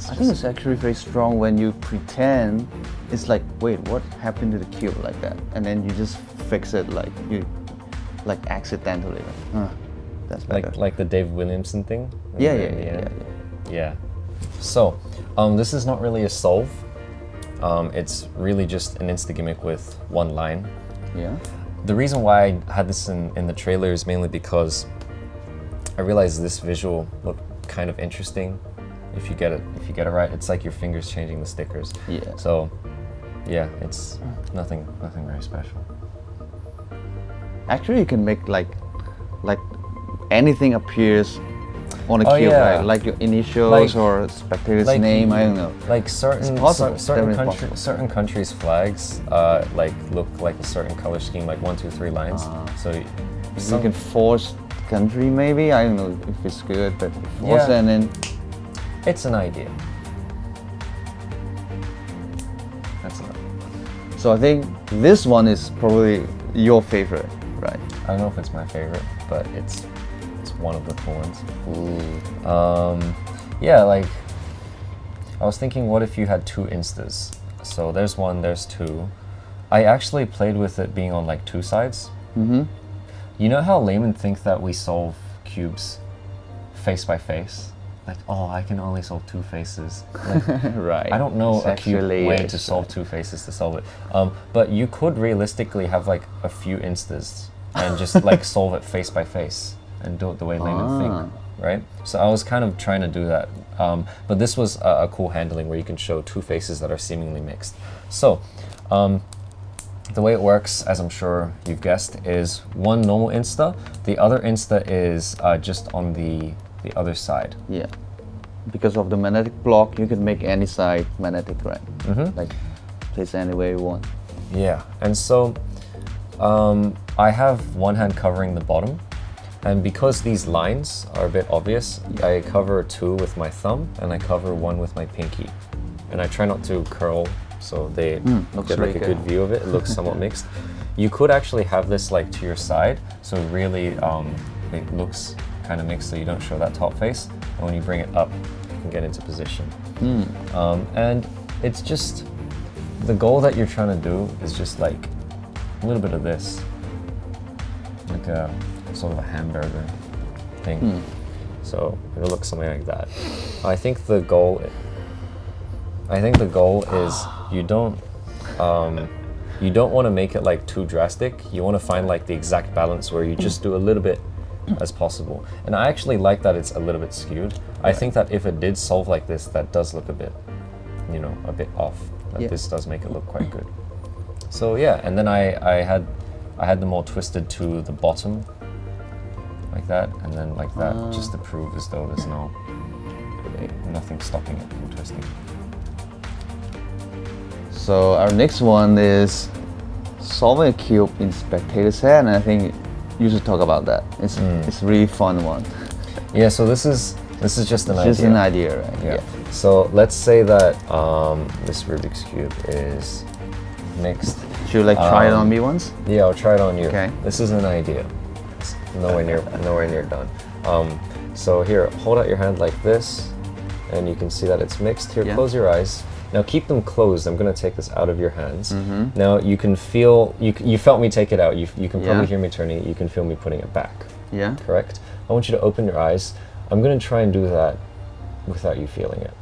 I think it's actually very strong when you pretend it's like, wait, what happened to the cube like that? And then you just fix it like accidentally. That's better. like the Dave Williamson thing. Yeah. So this is not really a solve. It's really just an Insta gimmick with one line. Yeah. the reason why I had this in the trailer is mainly because I realized this visual looked kind of interesting. If you get it right, it's like your fingers changing the stickers. Yeah. So, yeah, it's nothing very special. Actually, you can make like anything appears on a Oh, cube, yeah. right? Like your initials Like- or spectator's like name. I don't know. Like certain possible. certain Definitely possible. certain countries' flags like look like a certain color scheme, like 1, 2, 3 lines. So You some, can force country, maybe. I don't know if it's good, but force Yeah. and then it's an idea. That's enough. so I think this one is probably your favorite, right? I don't know if it's my favorite, but it's one of the cool ones. Ooh. Yeah, like I was thinking, what if you had 2 instas? So there's 1, there's 2. I actually played with it being on like 2 sides. Mm-hmm. You know how laymen think that we solve cubes face by face? Like, oh, I can only solve 2 faces. Like, Right. I don't know It's a cube actually way layers, to solve 2 faces to solve it. But you could realistically have like a few instas and just like solve it face by face and do it the way laymen think, right? So I was kind of trying to do that. But this was a cool handling where you can show 2 faces that are seemingly mixed. So the way it works, as I'm sure you've guessed, is one normal Insta. The other Insta is just on the other side. Yeah. Because of the magnetic block, you can make any side magnetic, right? Mm-hmm. Like place any way you want. Yeah, and so I have one hand covering the bottom, and because these lines are a bit obvious, I cover 2 with my thumb and I cover 1 with my pinky. And I try not to curl so they looks get like really a good view of it. It looks somewhat mixed. You could actually have this like to your side, so really it looks kind of mixed so you don't show that top face. And when you bring it up, you can get into position. And it's just, the goal that you're trying to do is just like a little bit of this, like a sort of a hamburger thing. So it'll look something like that. I think the goal is you don't want to make it like too drastic. You want to find like the exact balance where you just do a little bit as possible. And I actually like that it's a little bit skewed. I think that if it did solve like this, that does look a bit, a bit off. That this does make it look quite good. So yeah, and then I had them all twisted to the bottom, like that, and then like that, just to prove as though there's nothing stopping it from twisting. So our next one is solving a cube in spectator's head, and I think you should talk about that. It's a really fun one. Yeah, so this is just an idea. Just an idea, right? Yeah. So let's say that this Rubik's Cube is mixed. Should you try it on me once? Yeah, I'll try it on you. Okay. This is an idea. It's nowhere near done. So here, hold out your hand like this, and you can see that it's mixed. Here, close your eyes. Now keep them closed. I'm going to take this out of your hands. Now you can feel, you felt me take it out. You can probably hear me turning it. You can feel me putting it back. Yeah. Correct? I want you to open your eyes. I'm going to try and do that without you feeling it.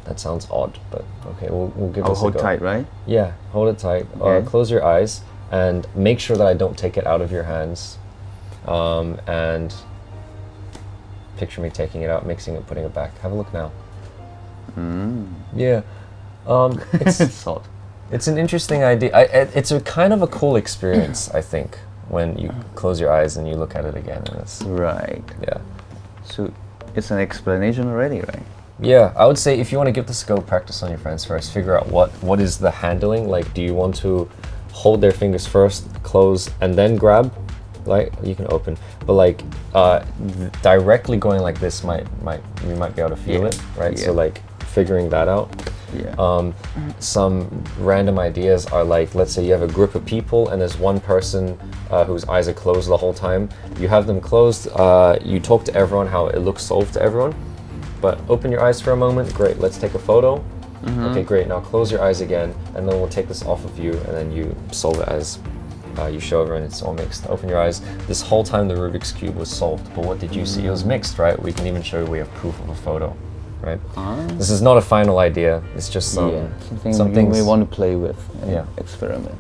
That sounds odd, but okay, we'll give this a go. I'll hold tight, right? Yeah, hold it tight. Okay. Close your eyes and make sure that I don't take it out of your hands. And picture me taking it out, mixing it, putting it back. Have a look now. Yeah. It's an interesting idea. It's a kind of a cool experience, I think, when you close your eyes and you look at it again. And it's, Right. yeah. So it's an explanation already, right? Yeah, I would say if you want to give this a go, practice on your friends first. Figure out what is the handling. Like, do you want to hold their fingers first, close, and then grab? Like, you can open, but like directly going like this you might be able to feel it, right? Yeah. So like figuring that out. Yeah. Some random ideas are like, let's say you have a group of people and there's one person whose eyes are closed the whole time. You have them closed. You talk to everyone how it looks solved to everyone, but open your eyes for a moment. Great, let's take a photo. Okay, great, now close your eyes again, and then we'll take this off of you, and then you solve it as you show everyone it's all mixed. Open your eyes. This whole time the Rubik's Cube was solved, but what did you see? It was mixed, right? We can even show you we have proof of a photo, right? This is not a final idea. It's just something we want to play with and Yeah. experiment.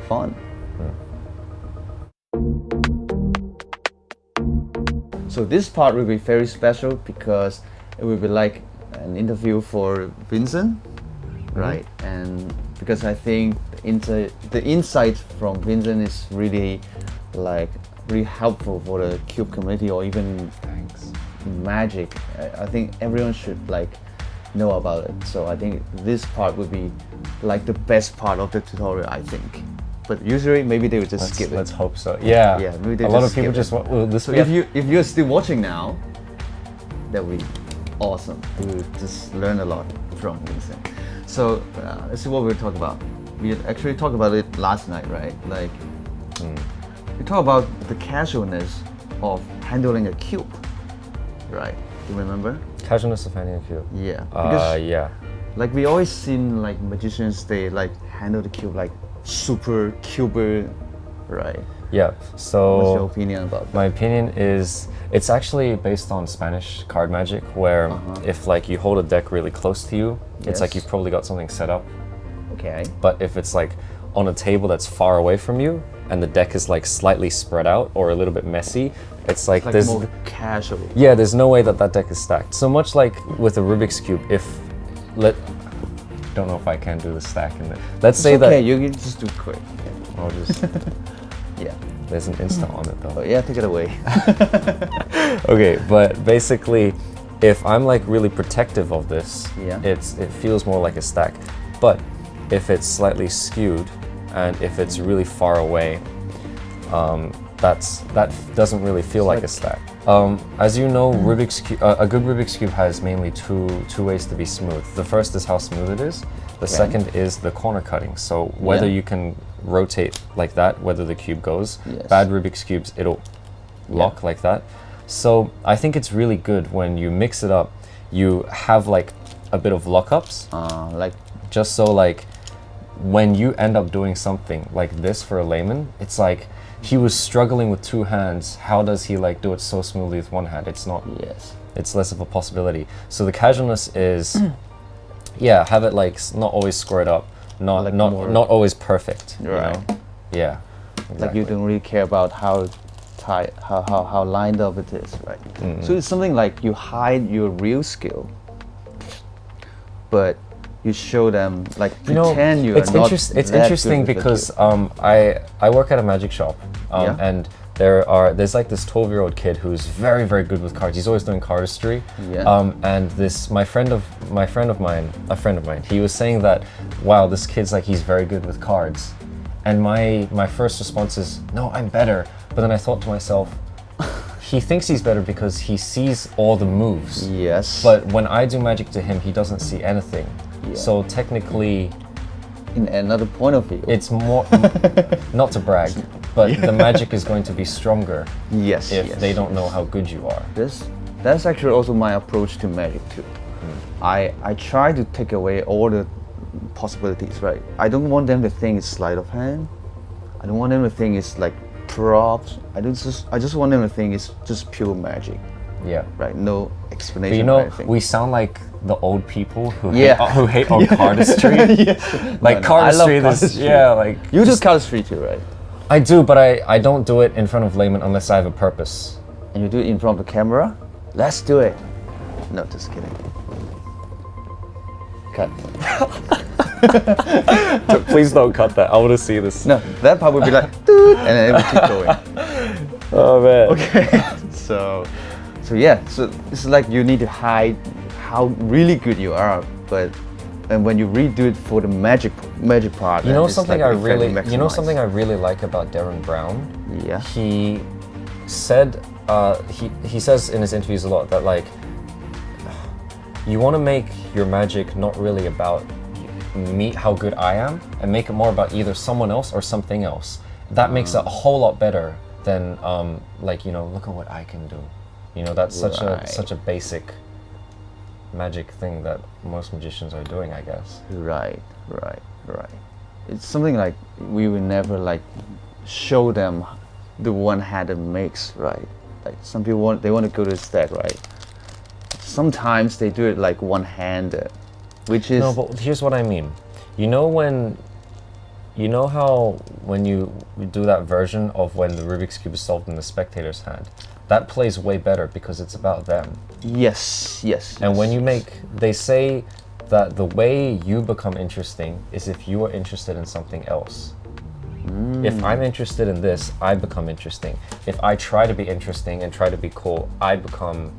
Fun. So this part will be very special because it will be like an interview for Vincent, right? And because I think the insight from Vincent is really like really helpful for the cube community or even Thanks. magic. I think everyone should like know about it. So I think this part would be like the best part of the tutorial, I think. But usually maybe they would just skip it. Let's hope so. Yeah. Yeah, maybe they a lot just of people skip just want. Well, this So we if have- you're still watching now, that would be awesome. We will just learn a lot from Vincent. So let's see what we'll talk about. We had actually talked about it last night, right? Like we talk about the casualness of handling a cube, right? Do you remember? casualness of handling a cube. Yeah. Because Yeah. like we always seen like magicians, they like handle the cube like super cuber, right? Yeah. So What's your opinion about that? my opinion is it's actually based on Spanish card magic, where if like you hold a deck really close to you, it's like Yes. you've probably got something set up. Okay. But if it's like on a table that's far away from you and the deck is like slightly spread out or a little bit messy, it's like Like there's more casual. yeah, there's no way that that deck is stacked. So much like with a Rubik's cube, if don't know if I can do the stack in it. Let's say It's okay, that you can just do quick. I'll just Yeah. there's an Insta on it though. Oh, yeah, take it away. Okay, but basically, if I'm like really protective of this, Yeah. it feels more like a stack. But if it's slightly skewed and if it's really far away, that doesn't really feel like a stack. As you know, Rubik's cube, a good Rubik's cube has mainly two ways to be smooth. The first is how smooth it is. The second is the corner cutting. So whether Yeah. you can rotate like that, whether the cube goes. Yes. Bad Rubik's cubes, it'll lock like that. So I think it's really good when you mix it up, you have like a bit of lockups, Like just so like when you end up doing something like this for a layman, it's like he was struggling with two hands. How does he like do it so smoothly with one hand? It's not. yes. It's less of a possibility. So the casualness is, yeah, have it like not always squared up, not Like not more- not always perfect. you Right. know? Yeah. Like Exactly. you don't really care about how tight, how lined up it is, right? So it's something like you hide your real skill, but you show them like pretend you are it's not. It's that interesting good with the because cube. I work at a magic shop, Yeah. and there's like this 12-year-old kid who's very very good with cards. He's always doing cardistry. Yeah. And this a friend of mine, he was saying that, wow, this kid's like he's very good with cards, and my first response is no, I'm better. But then I thought to myself, he thinks he's better because he sees all the moves. Yes. But when I do magic to him, he doesn't see anything. Yeah. So technically, in another point of view. it's more not to brag, but the magic is going to be stronger yes. if yes, they don't yes. know how good you are. That's actually also my approach to magic too. I try to take away all the possibilities, right? I don't want them to think it's sleight of hand. I don't want them to think it's like props. I just want them to think it's just pure magic, Yeah. right? No But explanation. you or know, anything. we sound like the old people who Yeah. hate on cardistry. Like No, I love cardistry, cardistry. yeah, like You do cardistry too, right? I do, but I don't do it in front of laymen unless I have a purpose. And you do it in front of the camera. Let's do it. No, just kidding. Cut. Please don't cut that. I want to see this. No, that part would be like, "Doot," and then it would keep going. Oh man. Okay. So yeah. So it's like you need to hide how really good you are, but and when you redo it for the magic part, You know then it's something like I effect really, you know maximized. something I really like about Darren Brown. Yeah. He said, he says in his interviews a lot that like, you want to make your magic not really about me, how good I am, and make it more about either someone else or something else. That makes it a whole lot better than like, you know, look at what I can do. You know, that's Right. such a basic magic thing that most magicians are doing, I guess. Right. It's something like we will never like show them the one-handed mix, right? Like some people want to go to the stack, right? Sometimes they do it like one-handed, which is No, but here's what I mean. You know when you know how when you do that version of when the Rubik's Cube is solved in the spectator's hand, that plays way better because it's about them. Yes, yes. And when yes. you make, they say that the way you become interesting is if you are interested in something else. If I'm interested in this, I become interesting. If I try to be interesting and try to be cool, I become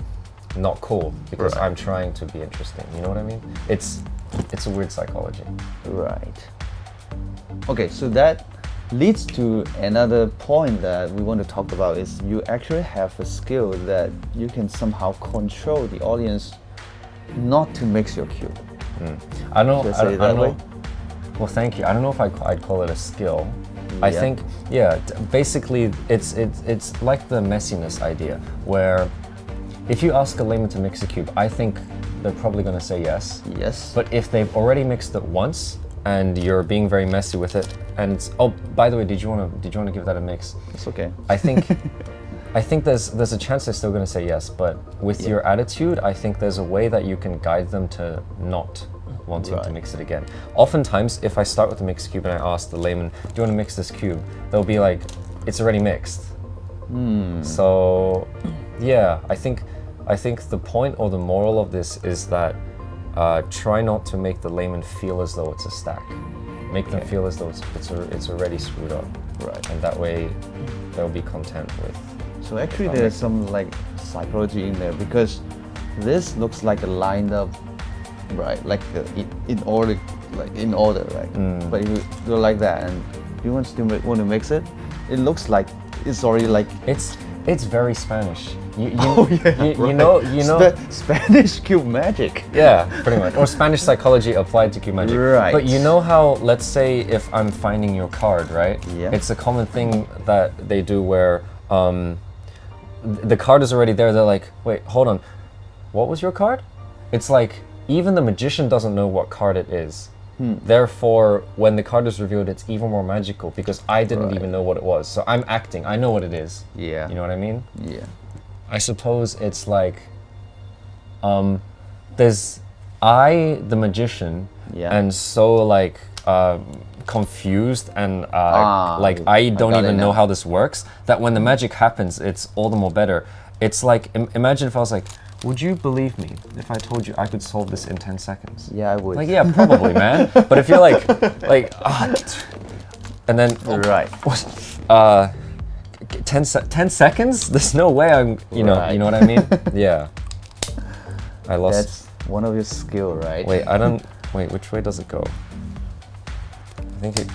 not cool because Right. I'm trying to be interesting. You know what I mean? It's a weird psychology. Right. Okay, so that leads to another point that we want to talk about is you actually have a skill that you can somehow control the audience not to mix your cube. I don't know. Should I I say don't, it I don't that way? know. Well, thank you. I don't know if I'd call it a skill. I Yeah. think, basically, it's like the messiness idea, where if you ask a layman to mix a cube, I think they're probably going to say yes. Yes. But if they've already mixed it once and you're being very messy with it, and oh, by the way, did you want to give that a mix? it's okay. I think there's a chance they're still going to say yes, but with your attitude, I think there's a way that you can guide them to not wanting to Right. mix it again. Oftentimes, if I start with a mixed cube and I ask the layman, "Do you want to mix this cube?" They'll be like, "It's already mixed." So, yeah, I think the point or the moral of this is that try not to make the layman feel as though it's a stack. Make them feel as though it's already screwed up. Right. And that way, they'll be content with. So actually there's some like psychology in there because this looks like a lined up, right? Like in order, right? But if you go like that and you want to mix it, it looks like it's already like It's very Spanish. You right. know. Spanish cube magic. Yeah, pretty much. Or Spanish psychology applied to cube magic. Right. But you know how, let's say if I'm finding your card, right? Yeah. It's a common thing that they do where the card is already there. They're like, wait, hold on. What was your card? It's like, even the magician doesn't know what card it is. Therefore, when the card is revealed, it's even more magical because I didn't Right. even know what it was. So I'm acting. I know what it is. Yeah. You know what I mean? Yeah. I suppose it's like, there's I, the magician, Yeah. and so like confused and like I I don't got it even know now. how this works, that when the magic happens, it's all the more better. It's like, imagine if I was like, would you believe me if I told you I could solve this in 10 seconds? Yeah, I would. Like, yeah, probably, man. But if you're like, and then, Right. 10 seconds? There's no way I'm, you know what I mean? Yeah. I lost. That's one of your skill, right? Wait, which way does it go? I think it,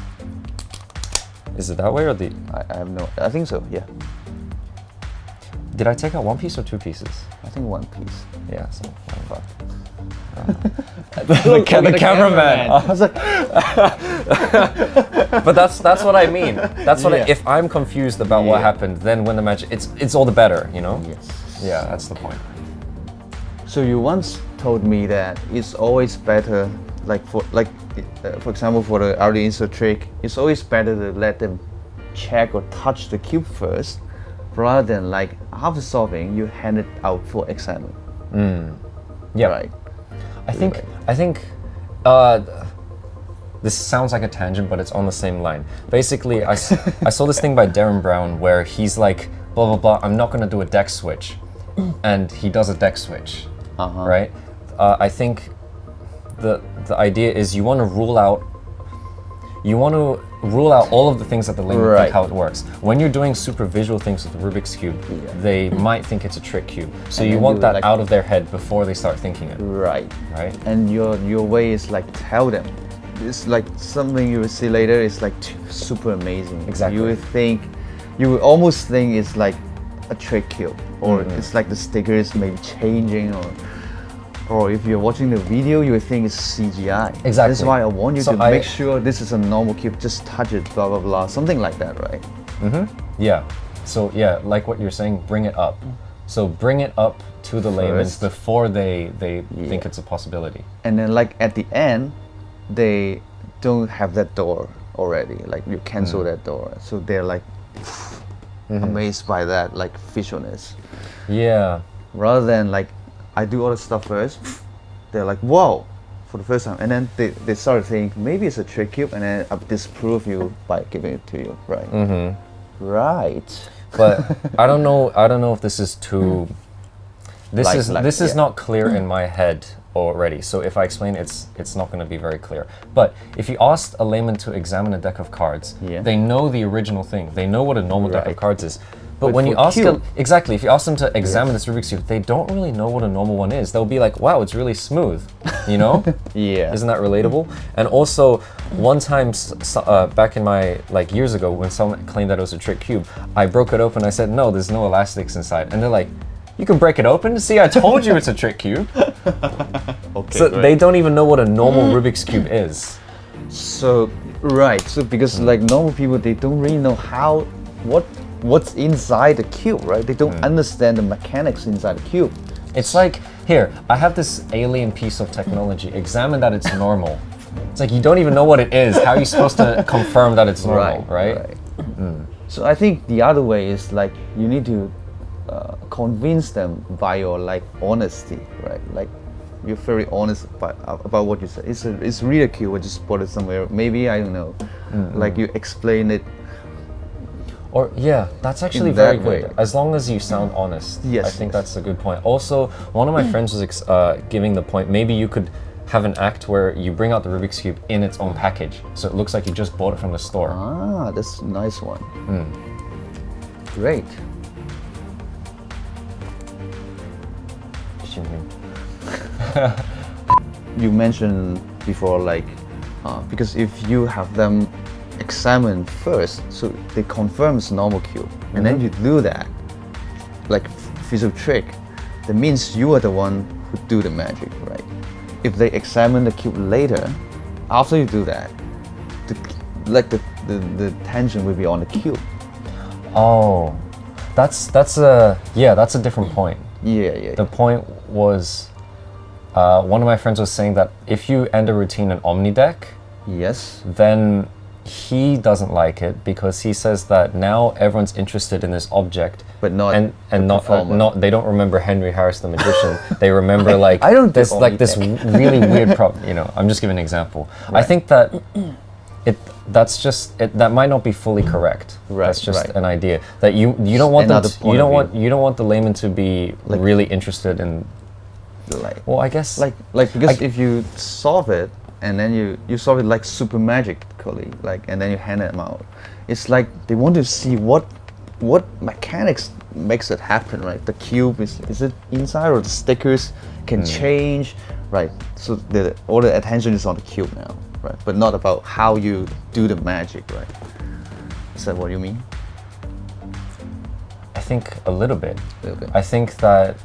is it that way or the, I have no. I think so. Yeah. did I take out one piece or two pieces? I think one piece. Yeah, so, fuck. The cameraman. I was like, but that's what I mean. That's what Yeah. if I'm confused about what Yeah. happened, then when the magic, it's all the better, you know? Yes. Yeah, that's the point. So you once told me that it's always better, for example, for the RD insert trick, it's always better to let them check or touch the cube first, rather than like after solving you hand it out for exam. Yeah. Right. I think this sounds like a tangent, but it's on the same line. Basically, I saw this thing by Darren Brown where he's like, blah, blah, blah, I'm not going to do a deck switch. And he does a deck switch, right? I think the idea is you want to rule out all of the things that the layman Right. think how it works. When you're doing super visual things with the Rubik's Cube, they might think it's a trick cube. So And you then want you that like- out of their head before they start thinking it, Right. right? And your way is like tell them. It's like something you will see later. It's like super amazing. Exactly. You will almost think it's like a trick cube, or it's like the stickers maybe changing, or if you're watching the video, you would think it's CGI. Exactly. That's why I want you So to make sure this is a normal cube. Just touch it, blah blah blah, something like that, right? Yeah. So yeah, like what you're saying, bring it up. So bring it up to the layman First. before they think it's a possibility. And then like at the end, they don't have that door already. Like you cancel that door, so they're like amazed by that like visualness. Yeah. Rather than like I do all the stuff first, they're like, whoa, for the first time, and then they started saying maybe it's a trick cube, and then I disprove you by giving it to you, right? Mm-hmm. Right. But I don't know if this is too. This is yeah. not clear in my head already. So if I explain, it's not going to be very clear. But if you asked a layman to examine a deck of cards, Yeah. they know the original thing. They know what a normal deck of Right. cards is. But But when you for ask cube- exactly, if you ask them to examine this Rubik's cube, they don't really know what a normal one is. They'll be like, "Wow, it's really smooth," you know? Yeah. Isn't that relatable? And also, one time back in my years ago, when someone claimed that it was a trick cube, I broke it open. I said, "No, there's no elastics inside," and they're like, "You can break it open? See, I told you it's a trick cube." Okay. So right. they don't even know what a normal Rubik's cube is. So right. So because like normal people, they don't really know what's inside the cube, right? They don't understand the mechanics inside the cube. It's like, here, I have this alien piece of technology. Examine that it's normal. It's like you don't even know what it is. How are you supposed to confirm that it's normal, right? So I think the other way is like you need to convince them by your like honesty, right? Like you're very honest about what you say. It's really a cube. I just bought it somewhere. Maybe I don't know. Like you explain it. Or yeah, that's actually In very that good. way. As long as you sound honest. Yes, I think yes. that's a good point. Also, one of my friends was giving the point, maybe you could have an act where you bring out the Rubik's Cube in its own package. So it looks like you just bought it from the store. Ah, that's a nice one. Great. You mentioned before, like, because if you have them examine first, so they confirm it's normal cube, and then you do that, like physical trick, that means you are the one who do the magic, right? If they examine the cube later, after you do that, the tension will be on the cube. Oh, that's a different point. Yeah. The point was, one of my friends was saying that if you end a routine in Omni deck, Yes. then he doesn't like it because he says that now everyone's interested in this object, But not and the not performer. they don't remember Henry Harris the magician. They remember like I don't do this Omni this deck. really weird problem. You know, I'm just giving an example. I think that that might not be fully correct. Right, That's just right. an idea that you don't want them Another to, point of you don't want the layman to be Like- really interested in. Like, Well, I guess like because if you solve it and then you solve it like super magically, like, and then you hand it out, it's like they want to see what mechanics makes it happen, right? The cube is it inside, or the stickers can change, right? So all the attention is on the cube now, right? But not about how you do the magic, right? Is that what you mean? I think a little bit. Little bit. I think that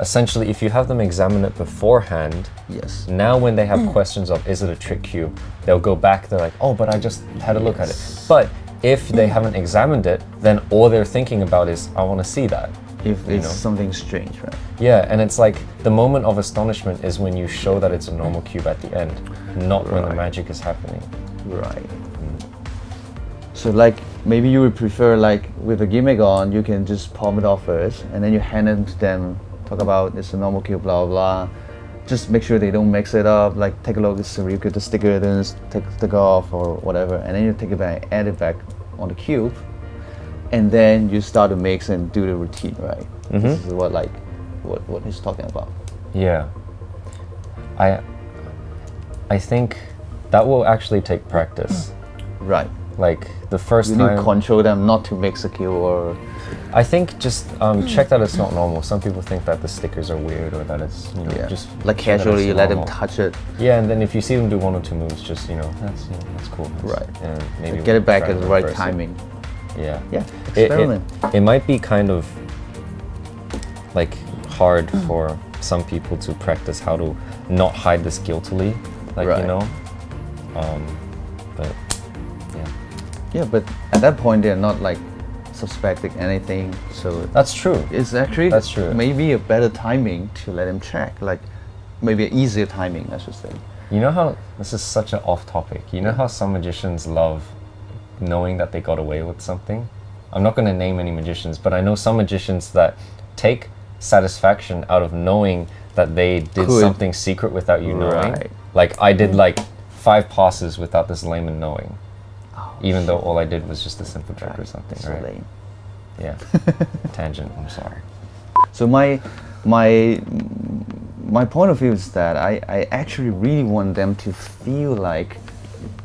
essentially, if you have them examine it beforehand, Yes. now when they have questions of is it a trick cube, they'll go back. They're like, oh, but I just had a look at it. But if they haven't examined it, then all they're thinking about is I want to see that. If You it's know. something strange, right? Yeah, and it's like the moment of astonishment is when you show that it's a normal cube at the end, not when the Right. magic is happening. Right. So like maybe you would prefer like with a gimmick on, you can just palm it off first, and then you hand it to them. Talk about it's a normal cube, blah blah blah. Just make sure they don't mix it up. Like take a look, it's really good. The sticker, then just take off or whatever, and then you take it back, add it back on the cube, and then you start to mix and do the routine, right? This is what he's talking about. Yeah. I think that will actually take practice. Right. Like the first You need to time. control them not to mix a cube or. I think just check that it's not normal. Some people think that the stickers are weird or that it's Yeah. just like show that casually it's let them normal. touch it. Yeah, and then if you see them do one or two moves, just that's cool. Right. And maybe Get it back try at to the right reverse it. timing. Yeah. Yeah. It- Experiment. It might be kind of like hard for some people to practice how to not hide this guiltily, like Right. you know. But yeah, Yeah, but at that point they're not like suspecting anything, so that's true. it's actually That's true. maybe a better timing to let him check, like maybe an easier timing, I should say. You know how this is such an off topic. You know how some magicians love knowing that they got away with something? I'm not going to name any magicians, but I know some magicians that take satisfaction out of knowing that they did Could. something secret without you knowing. Right. Like I did like 5 passes without this layman knowing, Oh, even though all I did was just a simple trick or right. something, So right? lame. Yeah. Tangent. I'm sorry. So my point of view is that I actually really want them to feel like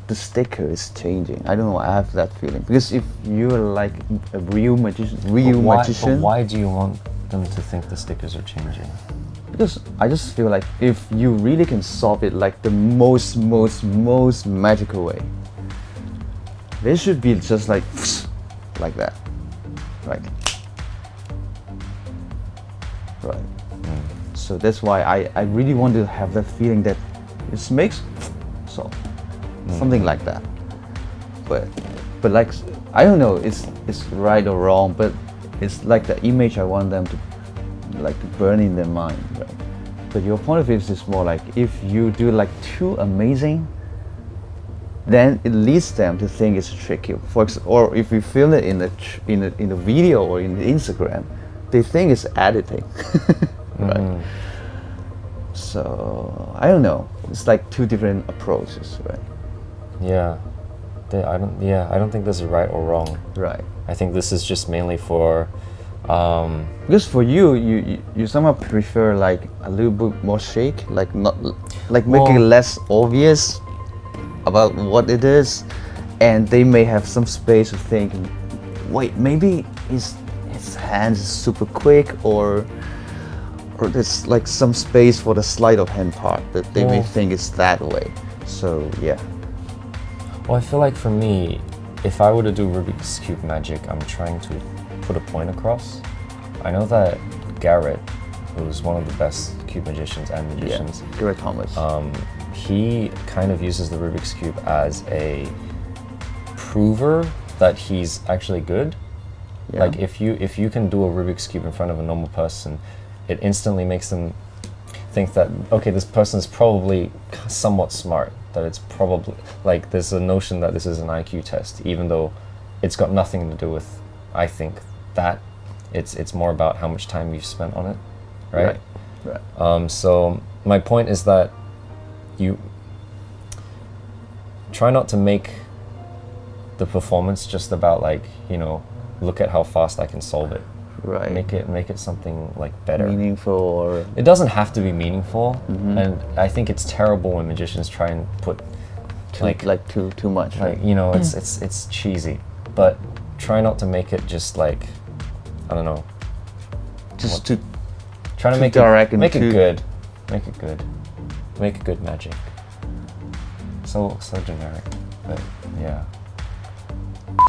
the sticker is changing. I don't know. I have that feeling because if you're like a real magician, But why do you want them to think the stickers are changing? because I just feel like if you really can solve it like the most magical way, they should be just like like that, right? Right. So that's why I really want to have that feeling that it makes so something like that. But like I don't know, it's right or wrong, but it's like the image I want them to like to burn in their mind, right? But your point of view is more like if you do like too amazing, then it leads them to think it's a trick cube. Or if you film it in the video or in the Instagram, they think it's editing, right? So I don't know. It's like two different approaches, right? Yeah. I don't think this is right or wrong. Right. I think this is just mainly for Because for you somehow prefer like a little bit more shake, like not like making it Well- less obvious about what it is, and they may have some space to think, wait, maybe his hands is super quick, or there's like some space for the sleight of hand part that they may Well- think it's that way. So yeah. Well, I feel like for me, if I were to do Rubik's Cube magic, I'm trying to put a point across. I know that Garrett, who's one of the best cube magicians and magicians, Garrett Thomas. he kind of uses the Rubik's Cube as a prover that he's actually good. Yeah. Like if you can do a Rubik's Cube in front of a normal person, it instantly makes them think that, okay, this person's probably somewhat smart, that it's probably, like, there's a notion that this is an IQ test, even though it's got nothing to do with, I think, that. It's more about how much time you've spent on it, right? Right. So my point is that you try not to make the performance just about, like, you know, look at how fast I can solve it. Right. Make it something like better. Meaningful, or It doesn't have to be meaningful, and I think it's terrible when magicians try and put too much. like, you know, it's cheesy, but try not to make it just like, I don't know, Just to try to too make direct it and make too- it good, make it good magic. So generic, but yeah.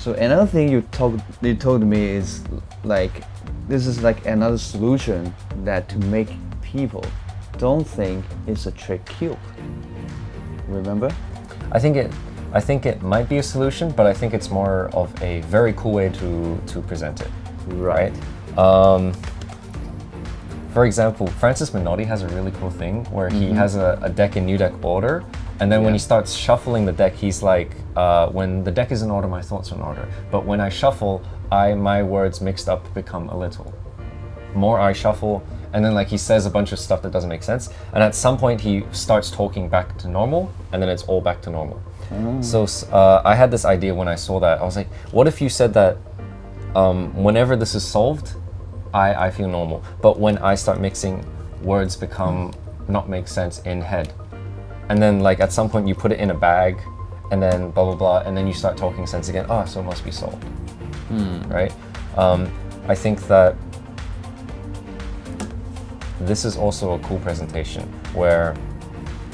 So another thing you told me is like this is like another solution that to make people don't think it's a trick cube. Remember? I think it might be a solution, but I think it's more of a very cool way to present it. Right? For example, Francis Minotti has a really cool thing where he has a deck in new deck order, and then when he starts shuffling the deck, he's like, when the deck is in order, my thoughts are in order. But when I shuffle, my words mixed up become a little. More I shuffle, and then like he says a bunch of stuff that doesn't make sense, and at some point he starts talking back to normal, and then it's all back to normal. So I had this idea when I saw that. I was like, what if you said that whenever this is solved, I feel normal, but when I start mixing, words become not make sense in head, and then like at some point you put it in a bag, and then blah blah blah, and then you start talking sense again. Oh, so it must be solved, right? I think that this is also a cool presentation where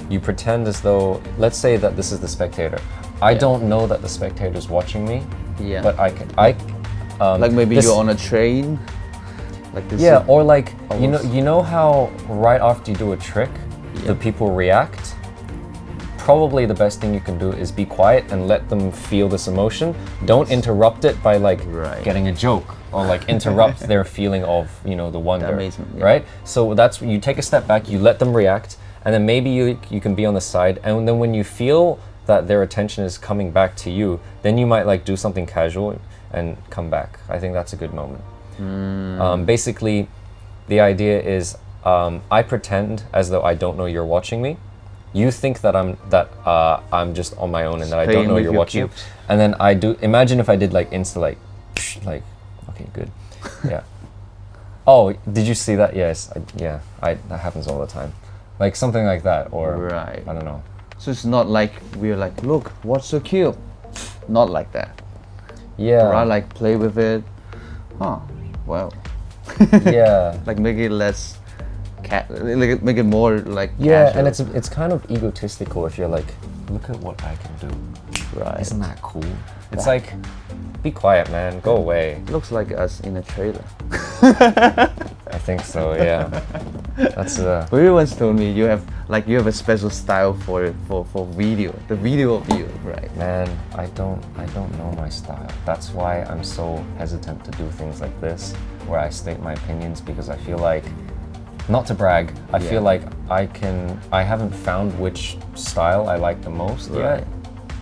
you pretend as though, let's say that this is the spectator. I don't know that the spectator's watching me, Yeah. but I Like maybe this- you're on a train. Like this. yeah, or like almost. you know how right after you do a trick, the people react. Probably the best thing you can do is be quiet and let them feel this emotion. Don't interrupt it by like Right. getting a joke or like interrupt their feeling of, you know, the wonder. Amazement, yeah. Right? So that's when you take a step back, you let them react, and then maybe you can be on the side, and then when you feel that their attention is coming back to you, then you might like do something casual and come back. I think that's a good moment. Basically, the idea is I pretend as though I don't know you're watching me. You think that I'm just on my own and that I don't Playing know with you're your watching. cubes. And then I do. Imagine if I did like Insta, like okay, good, yeah. Oh, did you see that? Yes, that happens all the time, like something like that, or Right. I don't know. So it's not like we're like, look, what's so cute? Not like that. Yeah, Or I like play with it. Huh. Well. yeah. Like make it less make it more like Yeah, casual. and it's kind of egotistical if you're like, look at what I can do. right. Isn't that cool? It's like, be quiet, man. Go away. Looks like us in a trailer. I think so. Yeah. That's But you once told me you have a special style for video. The video of you, right? man. I don't know my style. That's why I'm so hesitant to do things like this, where I state my opinions, because I feel like, not to brag, I feel like I haven't found which style I like the most Right. yet.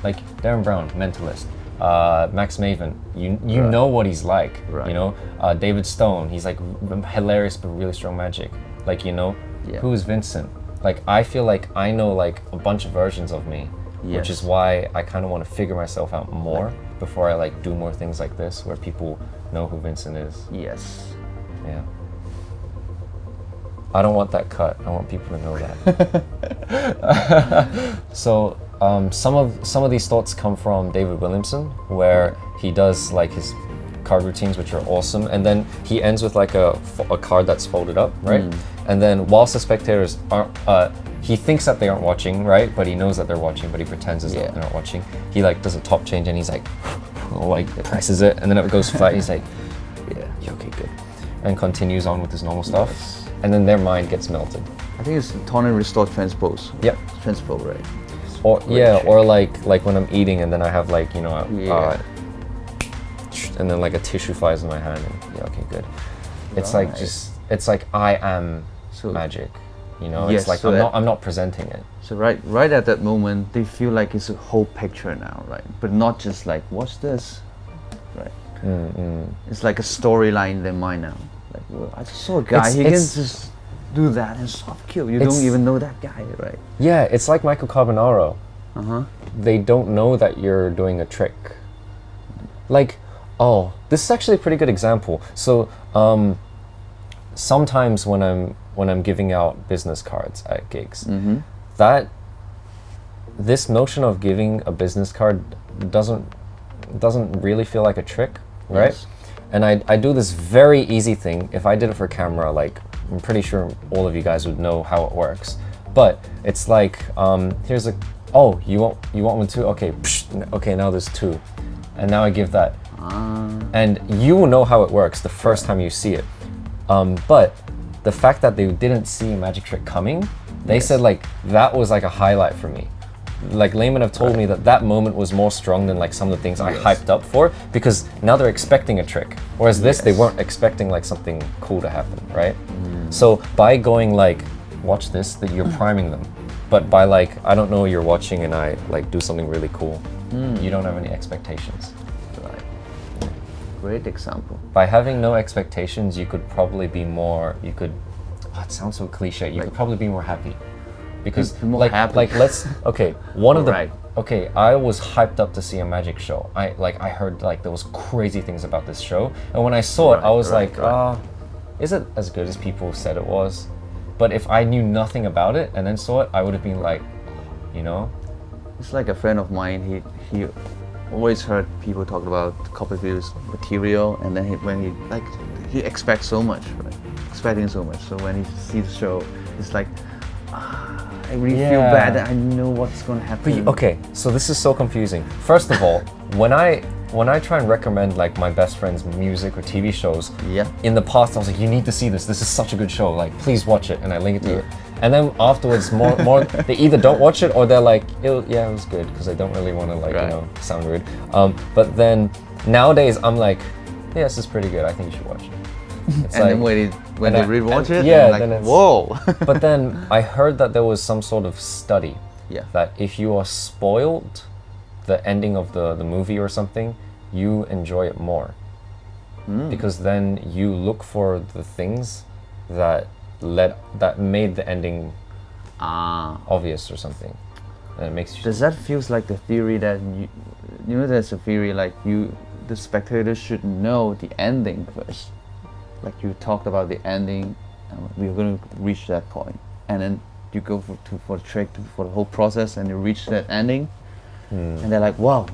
Like Darren Brown, Mentalist. Max Maven, you know what he's like. Right. You know, David Stone, he's like hilarious but really strong magic. Like, you know, Yeah. who is Vincent? Like, I feel like I know like a bunch of versions of me, which Yes. is why I kind of want to figure myself out more before I like do more things like this, where people know who Vincent is. Yes. Yeah. I don't want that cut. I want people to know that. So some of these thoughts come from David Williamson, where he does like his card routines, which are awesome, and then he ends with like a card that's folded up, right? And then whilst the spectators aren't, he thinks that they aren't watching, right? But he knows that they're watching, but he pretends as though they're not watching. He like does a top change and he's like presses it, and then it goes flat. He's like, yeah, okay, good, and continues on with his normal stuff. And then their mind gets melted. I think it's tone and restore transpose. Yep. Transpose, right? Or Great or like when I'm eating and then I have like, you know, and then like a tissue flies in my hand and okay, good. It's like Right. it's like I am So- magic, you know. Yes, It's like so that- I'm not presenting it. So right at that moment, they feel like it's a whole picture now, right? But not just like, what's this, right? It's like a storyline in their mind now. Like, well, I just saw a guy. He can just do that and soft kill. You don't even know that guy, right? Yeah, it's like Michael Carbonaro. They don't know that you're doing a trick. Like, oh, this is actually a pretty good example. So sometimes when I'm giving out business cards at gigs, that this notion of giving a business card doesn't really feel like a trick, right? Yes. And I do this very easy thing. If I did it for camera, like, I'm pretty sure all of you guys would know how it works. But it's like, here's a, oh, you want one too? Okay, okay, now there's two. And now I give that. And you will know how it works the first time you see it. But the fact that they didn't see a magic trick coming, they said like, that was like a highlight for me. Like laymen have told me that moment was more strong than like some of the things I hyped up for, because now they're expecting a trick. Whereas this, they weren't expecting like something cool to happen, right? So by going like, watch this, that you're priming them. But by like, I don't know you're watching and I like do something really cool, you don't have any expectations. Right. Great example. By having no expectations, you could probably be more, oh, it sounds so cliche, you could probably be more happy. Because Be more like, happy. like let's, okay, one of the, Right. okay, I was hyped up to see a magic show. I heard like there was crazy things about this show. And when I saw it, I was like, is it as good as people said it was? But if I knew nothing about it and then saw it, I would have been like, you know? It's like a friend of mine. He always heard people talk about Copperfield's material, and then he expects so much, right? Expecting so much. So when he sees the show, it's like, I really feel bad that I know what's gonna happen. But okay, so this is so confusing. First of all, when I try and recommend like my best friend's music or TV shows, in the past I was like, you need to see this. This is such a good show. Like, please watch it, and I link it to it. And then afterwards, more they either don't watch it or they're like, it was good, because they don't really want to like you know sound rude. But then nowadays I'm like, yeah, this is pretty good. I think you should watch it. It's and like, then when they rewatch it, yeah, like, then it's, whoa. But then I heard that there was some sort of study that if you are spoiled the ending of the movie or something, you enjoy it more. Because then you look for the things that that made the ending Ah. obvious or something, and it makes you. Does that feels like the theory that you know there's a theory like the spectator should know the ending first. Like you talked about the ending, and we're going to reach that point, and then you go for the trick for the whole process, and you reach that ending, and they're like, wow,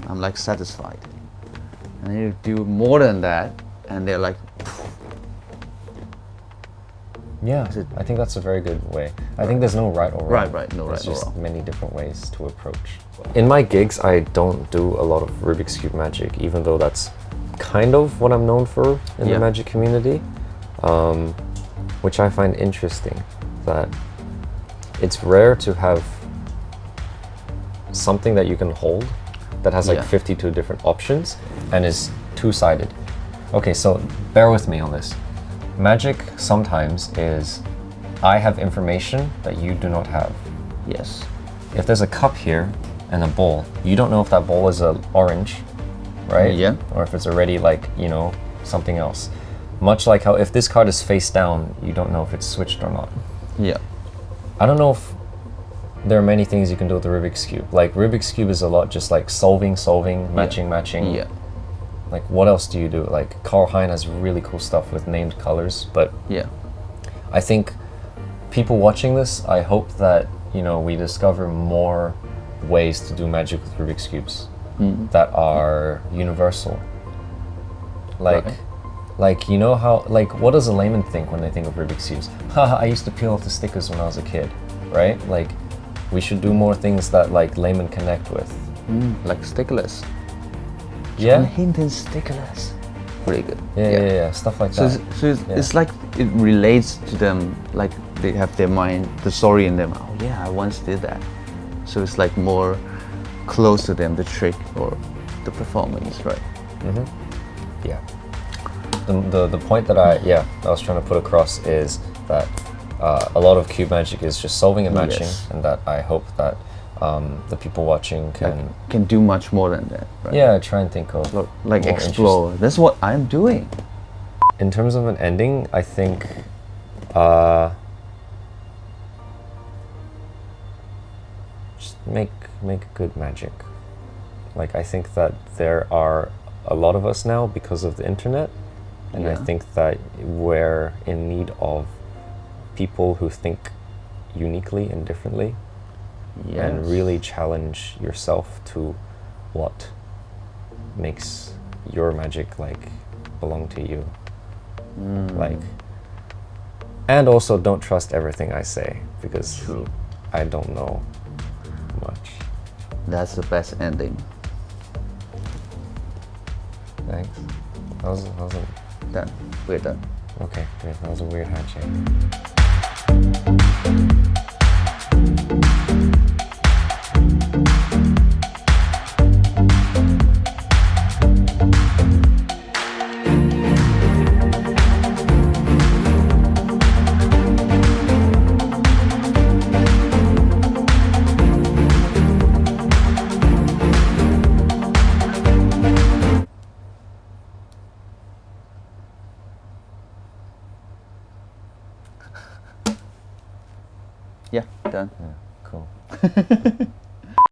I'm like satisfied. And then you do more than that, and they're like, Yeah, Is it- I think that's a very good way. I think there's no right or wrong. Right, no There's right or just wrong. many different ways to approach. In my gigs, I don't do a lot of Rubik's Cube magic, even though that's kind of what I'm known for in Yeah. the magic community, which I find interesting. That it's rare to have something that you can hold that has like Yeah. 52 different options and is two-sided. Okay, so bear with me on this. Magic sometimes is I have information that you do not have. yes, If there's a cup here and a bowl, you don't know if that bowl is a orange, right? Yeah. Or if it's already like, something else. Much like how if this card is face down, you don't know if it's switched or not. yeah, I don't know if there are many things you can do with the Rubik's Cube. Like Rubik's Cube is a lot just like solving, matching. yeah, Like what else do you do? Like Carl Hein has really cool stuff with named colors, but yeah, I think people watching this, I hope that, we discover more ways to do magic with Rubik's Cubes that are universal. Like, Right. how, what does a layman think when they think of Rubik's Cubes? Haha, I used to peel off the stickers when I was a kid, right? Like, we should do more things that, like, laymen connect with. like stickless. Yeah? John Hinton's stickless. Pretty good. Yeah, stuff like So, that. it's like it relates to them, like they have their mind, the story in them. Oh yeah, I once did that. So it's like more close to them, the trick or the performance, right? Yeah. The point that I was trying to put across is that a lot of cube magic is just solving and matching, Yes. and that I hope that the people watching Can do much more than that, right? try and think of Like more explore. That's what I'm doing. In terms of an ending, I think just make good magic. Like I think that there are a lot of us now because of the internet, and I Yeah. think that we're in need of people who think uniquely and differently and really challenge yourself to what makes your magic like belong to you. Like, and also don't trust everything I say because True. I don't know much. That's the best ending. Thanks. That was Done. We're done. okay, good. That was a weird handshake. Yeah, done. Yeah, cool.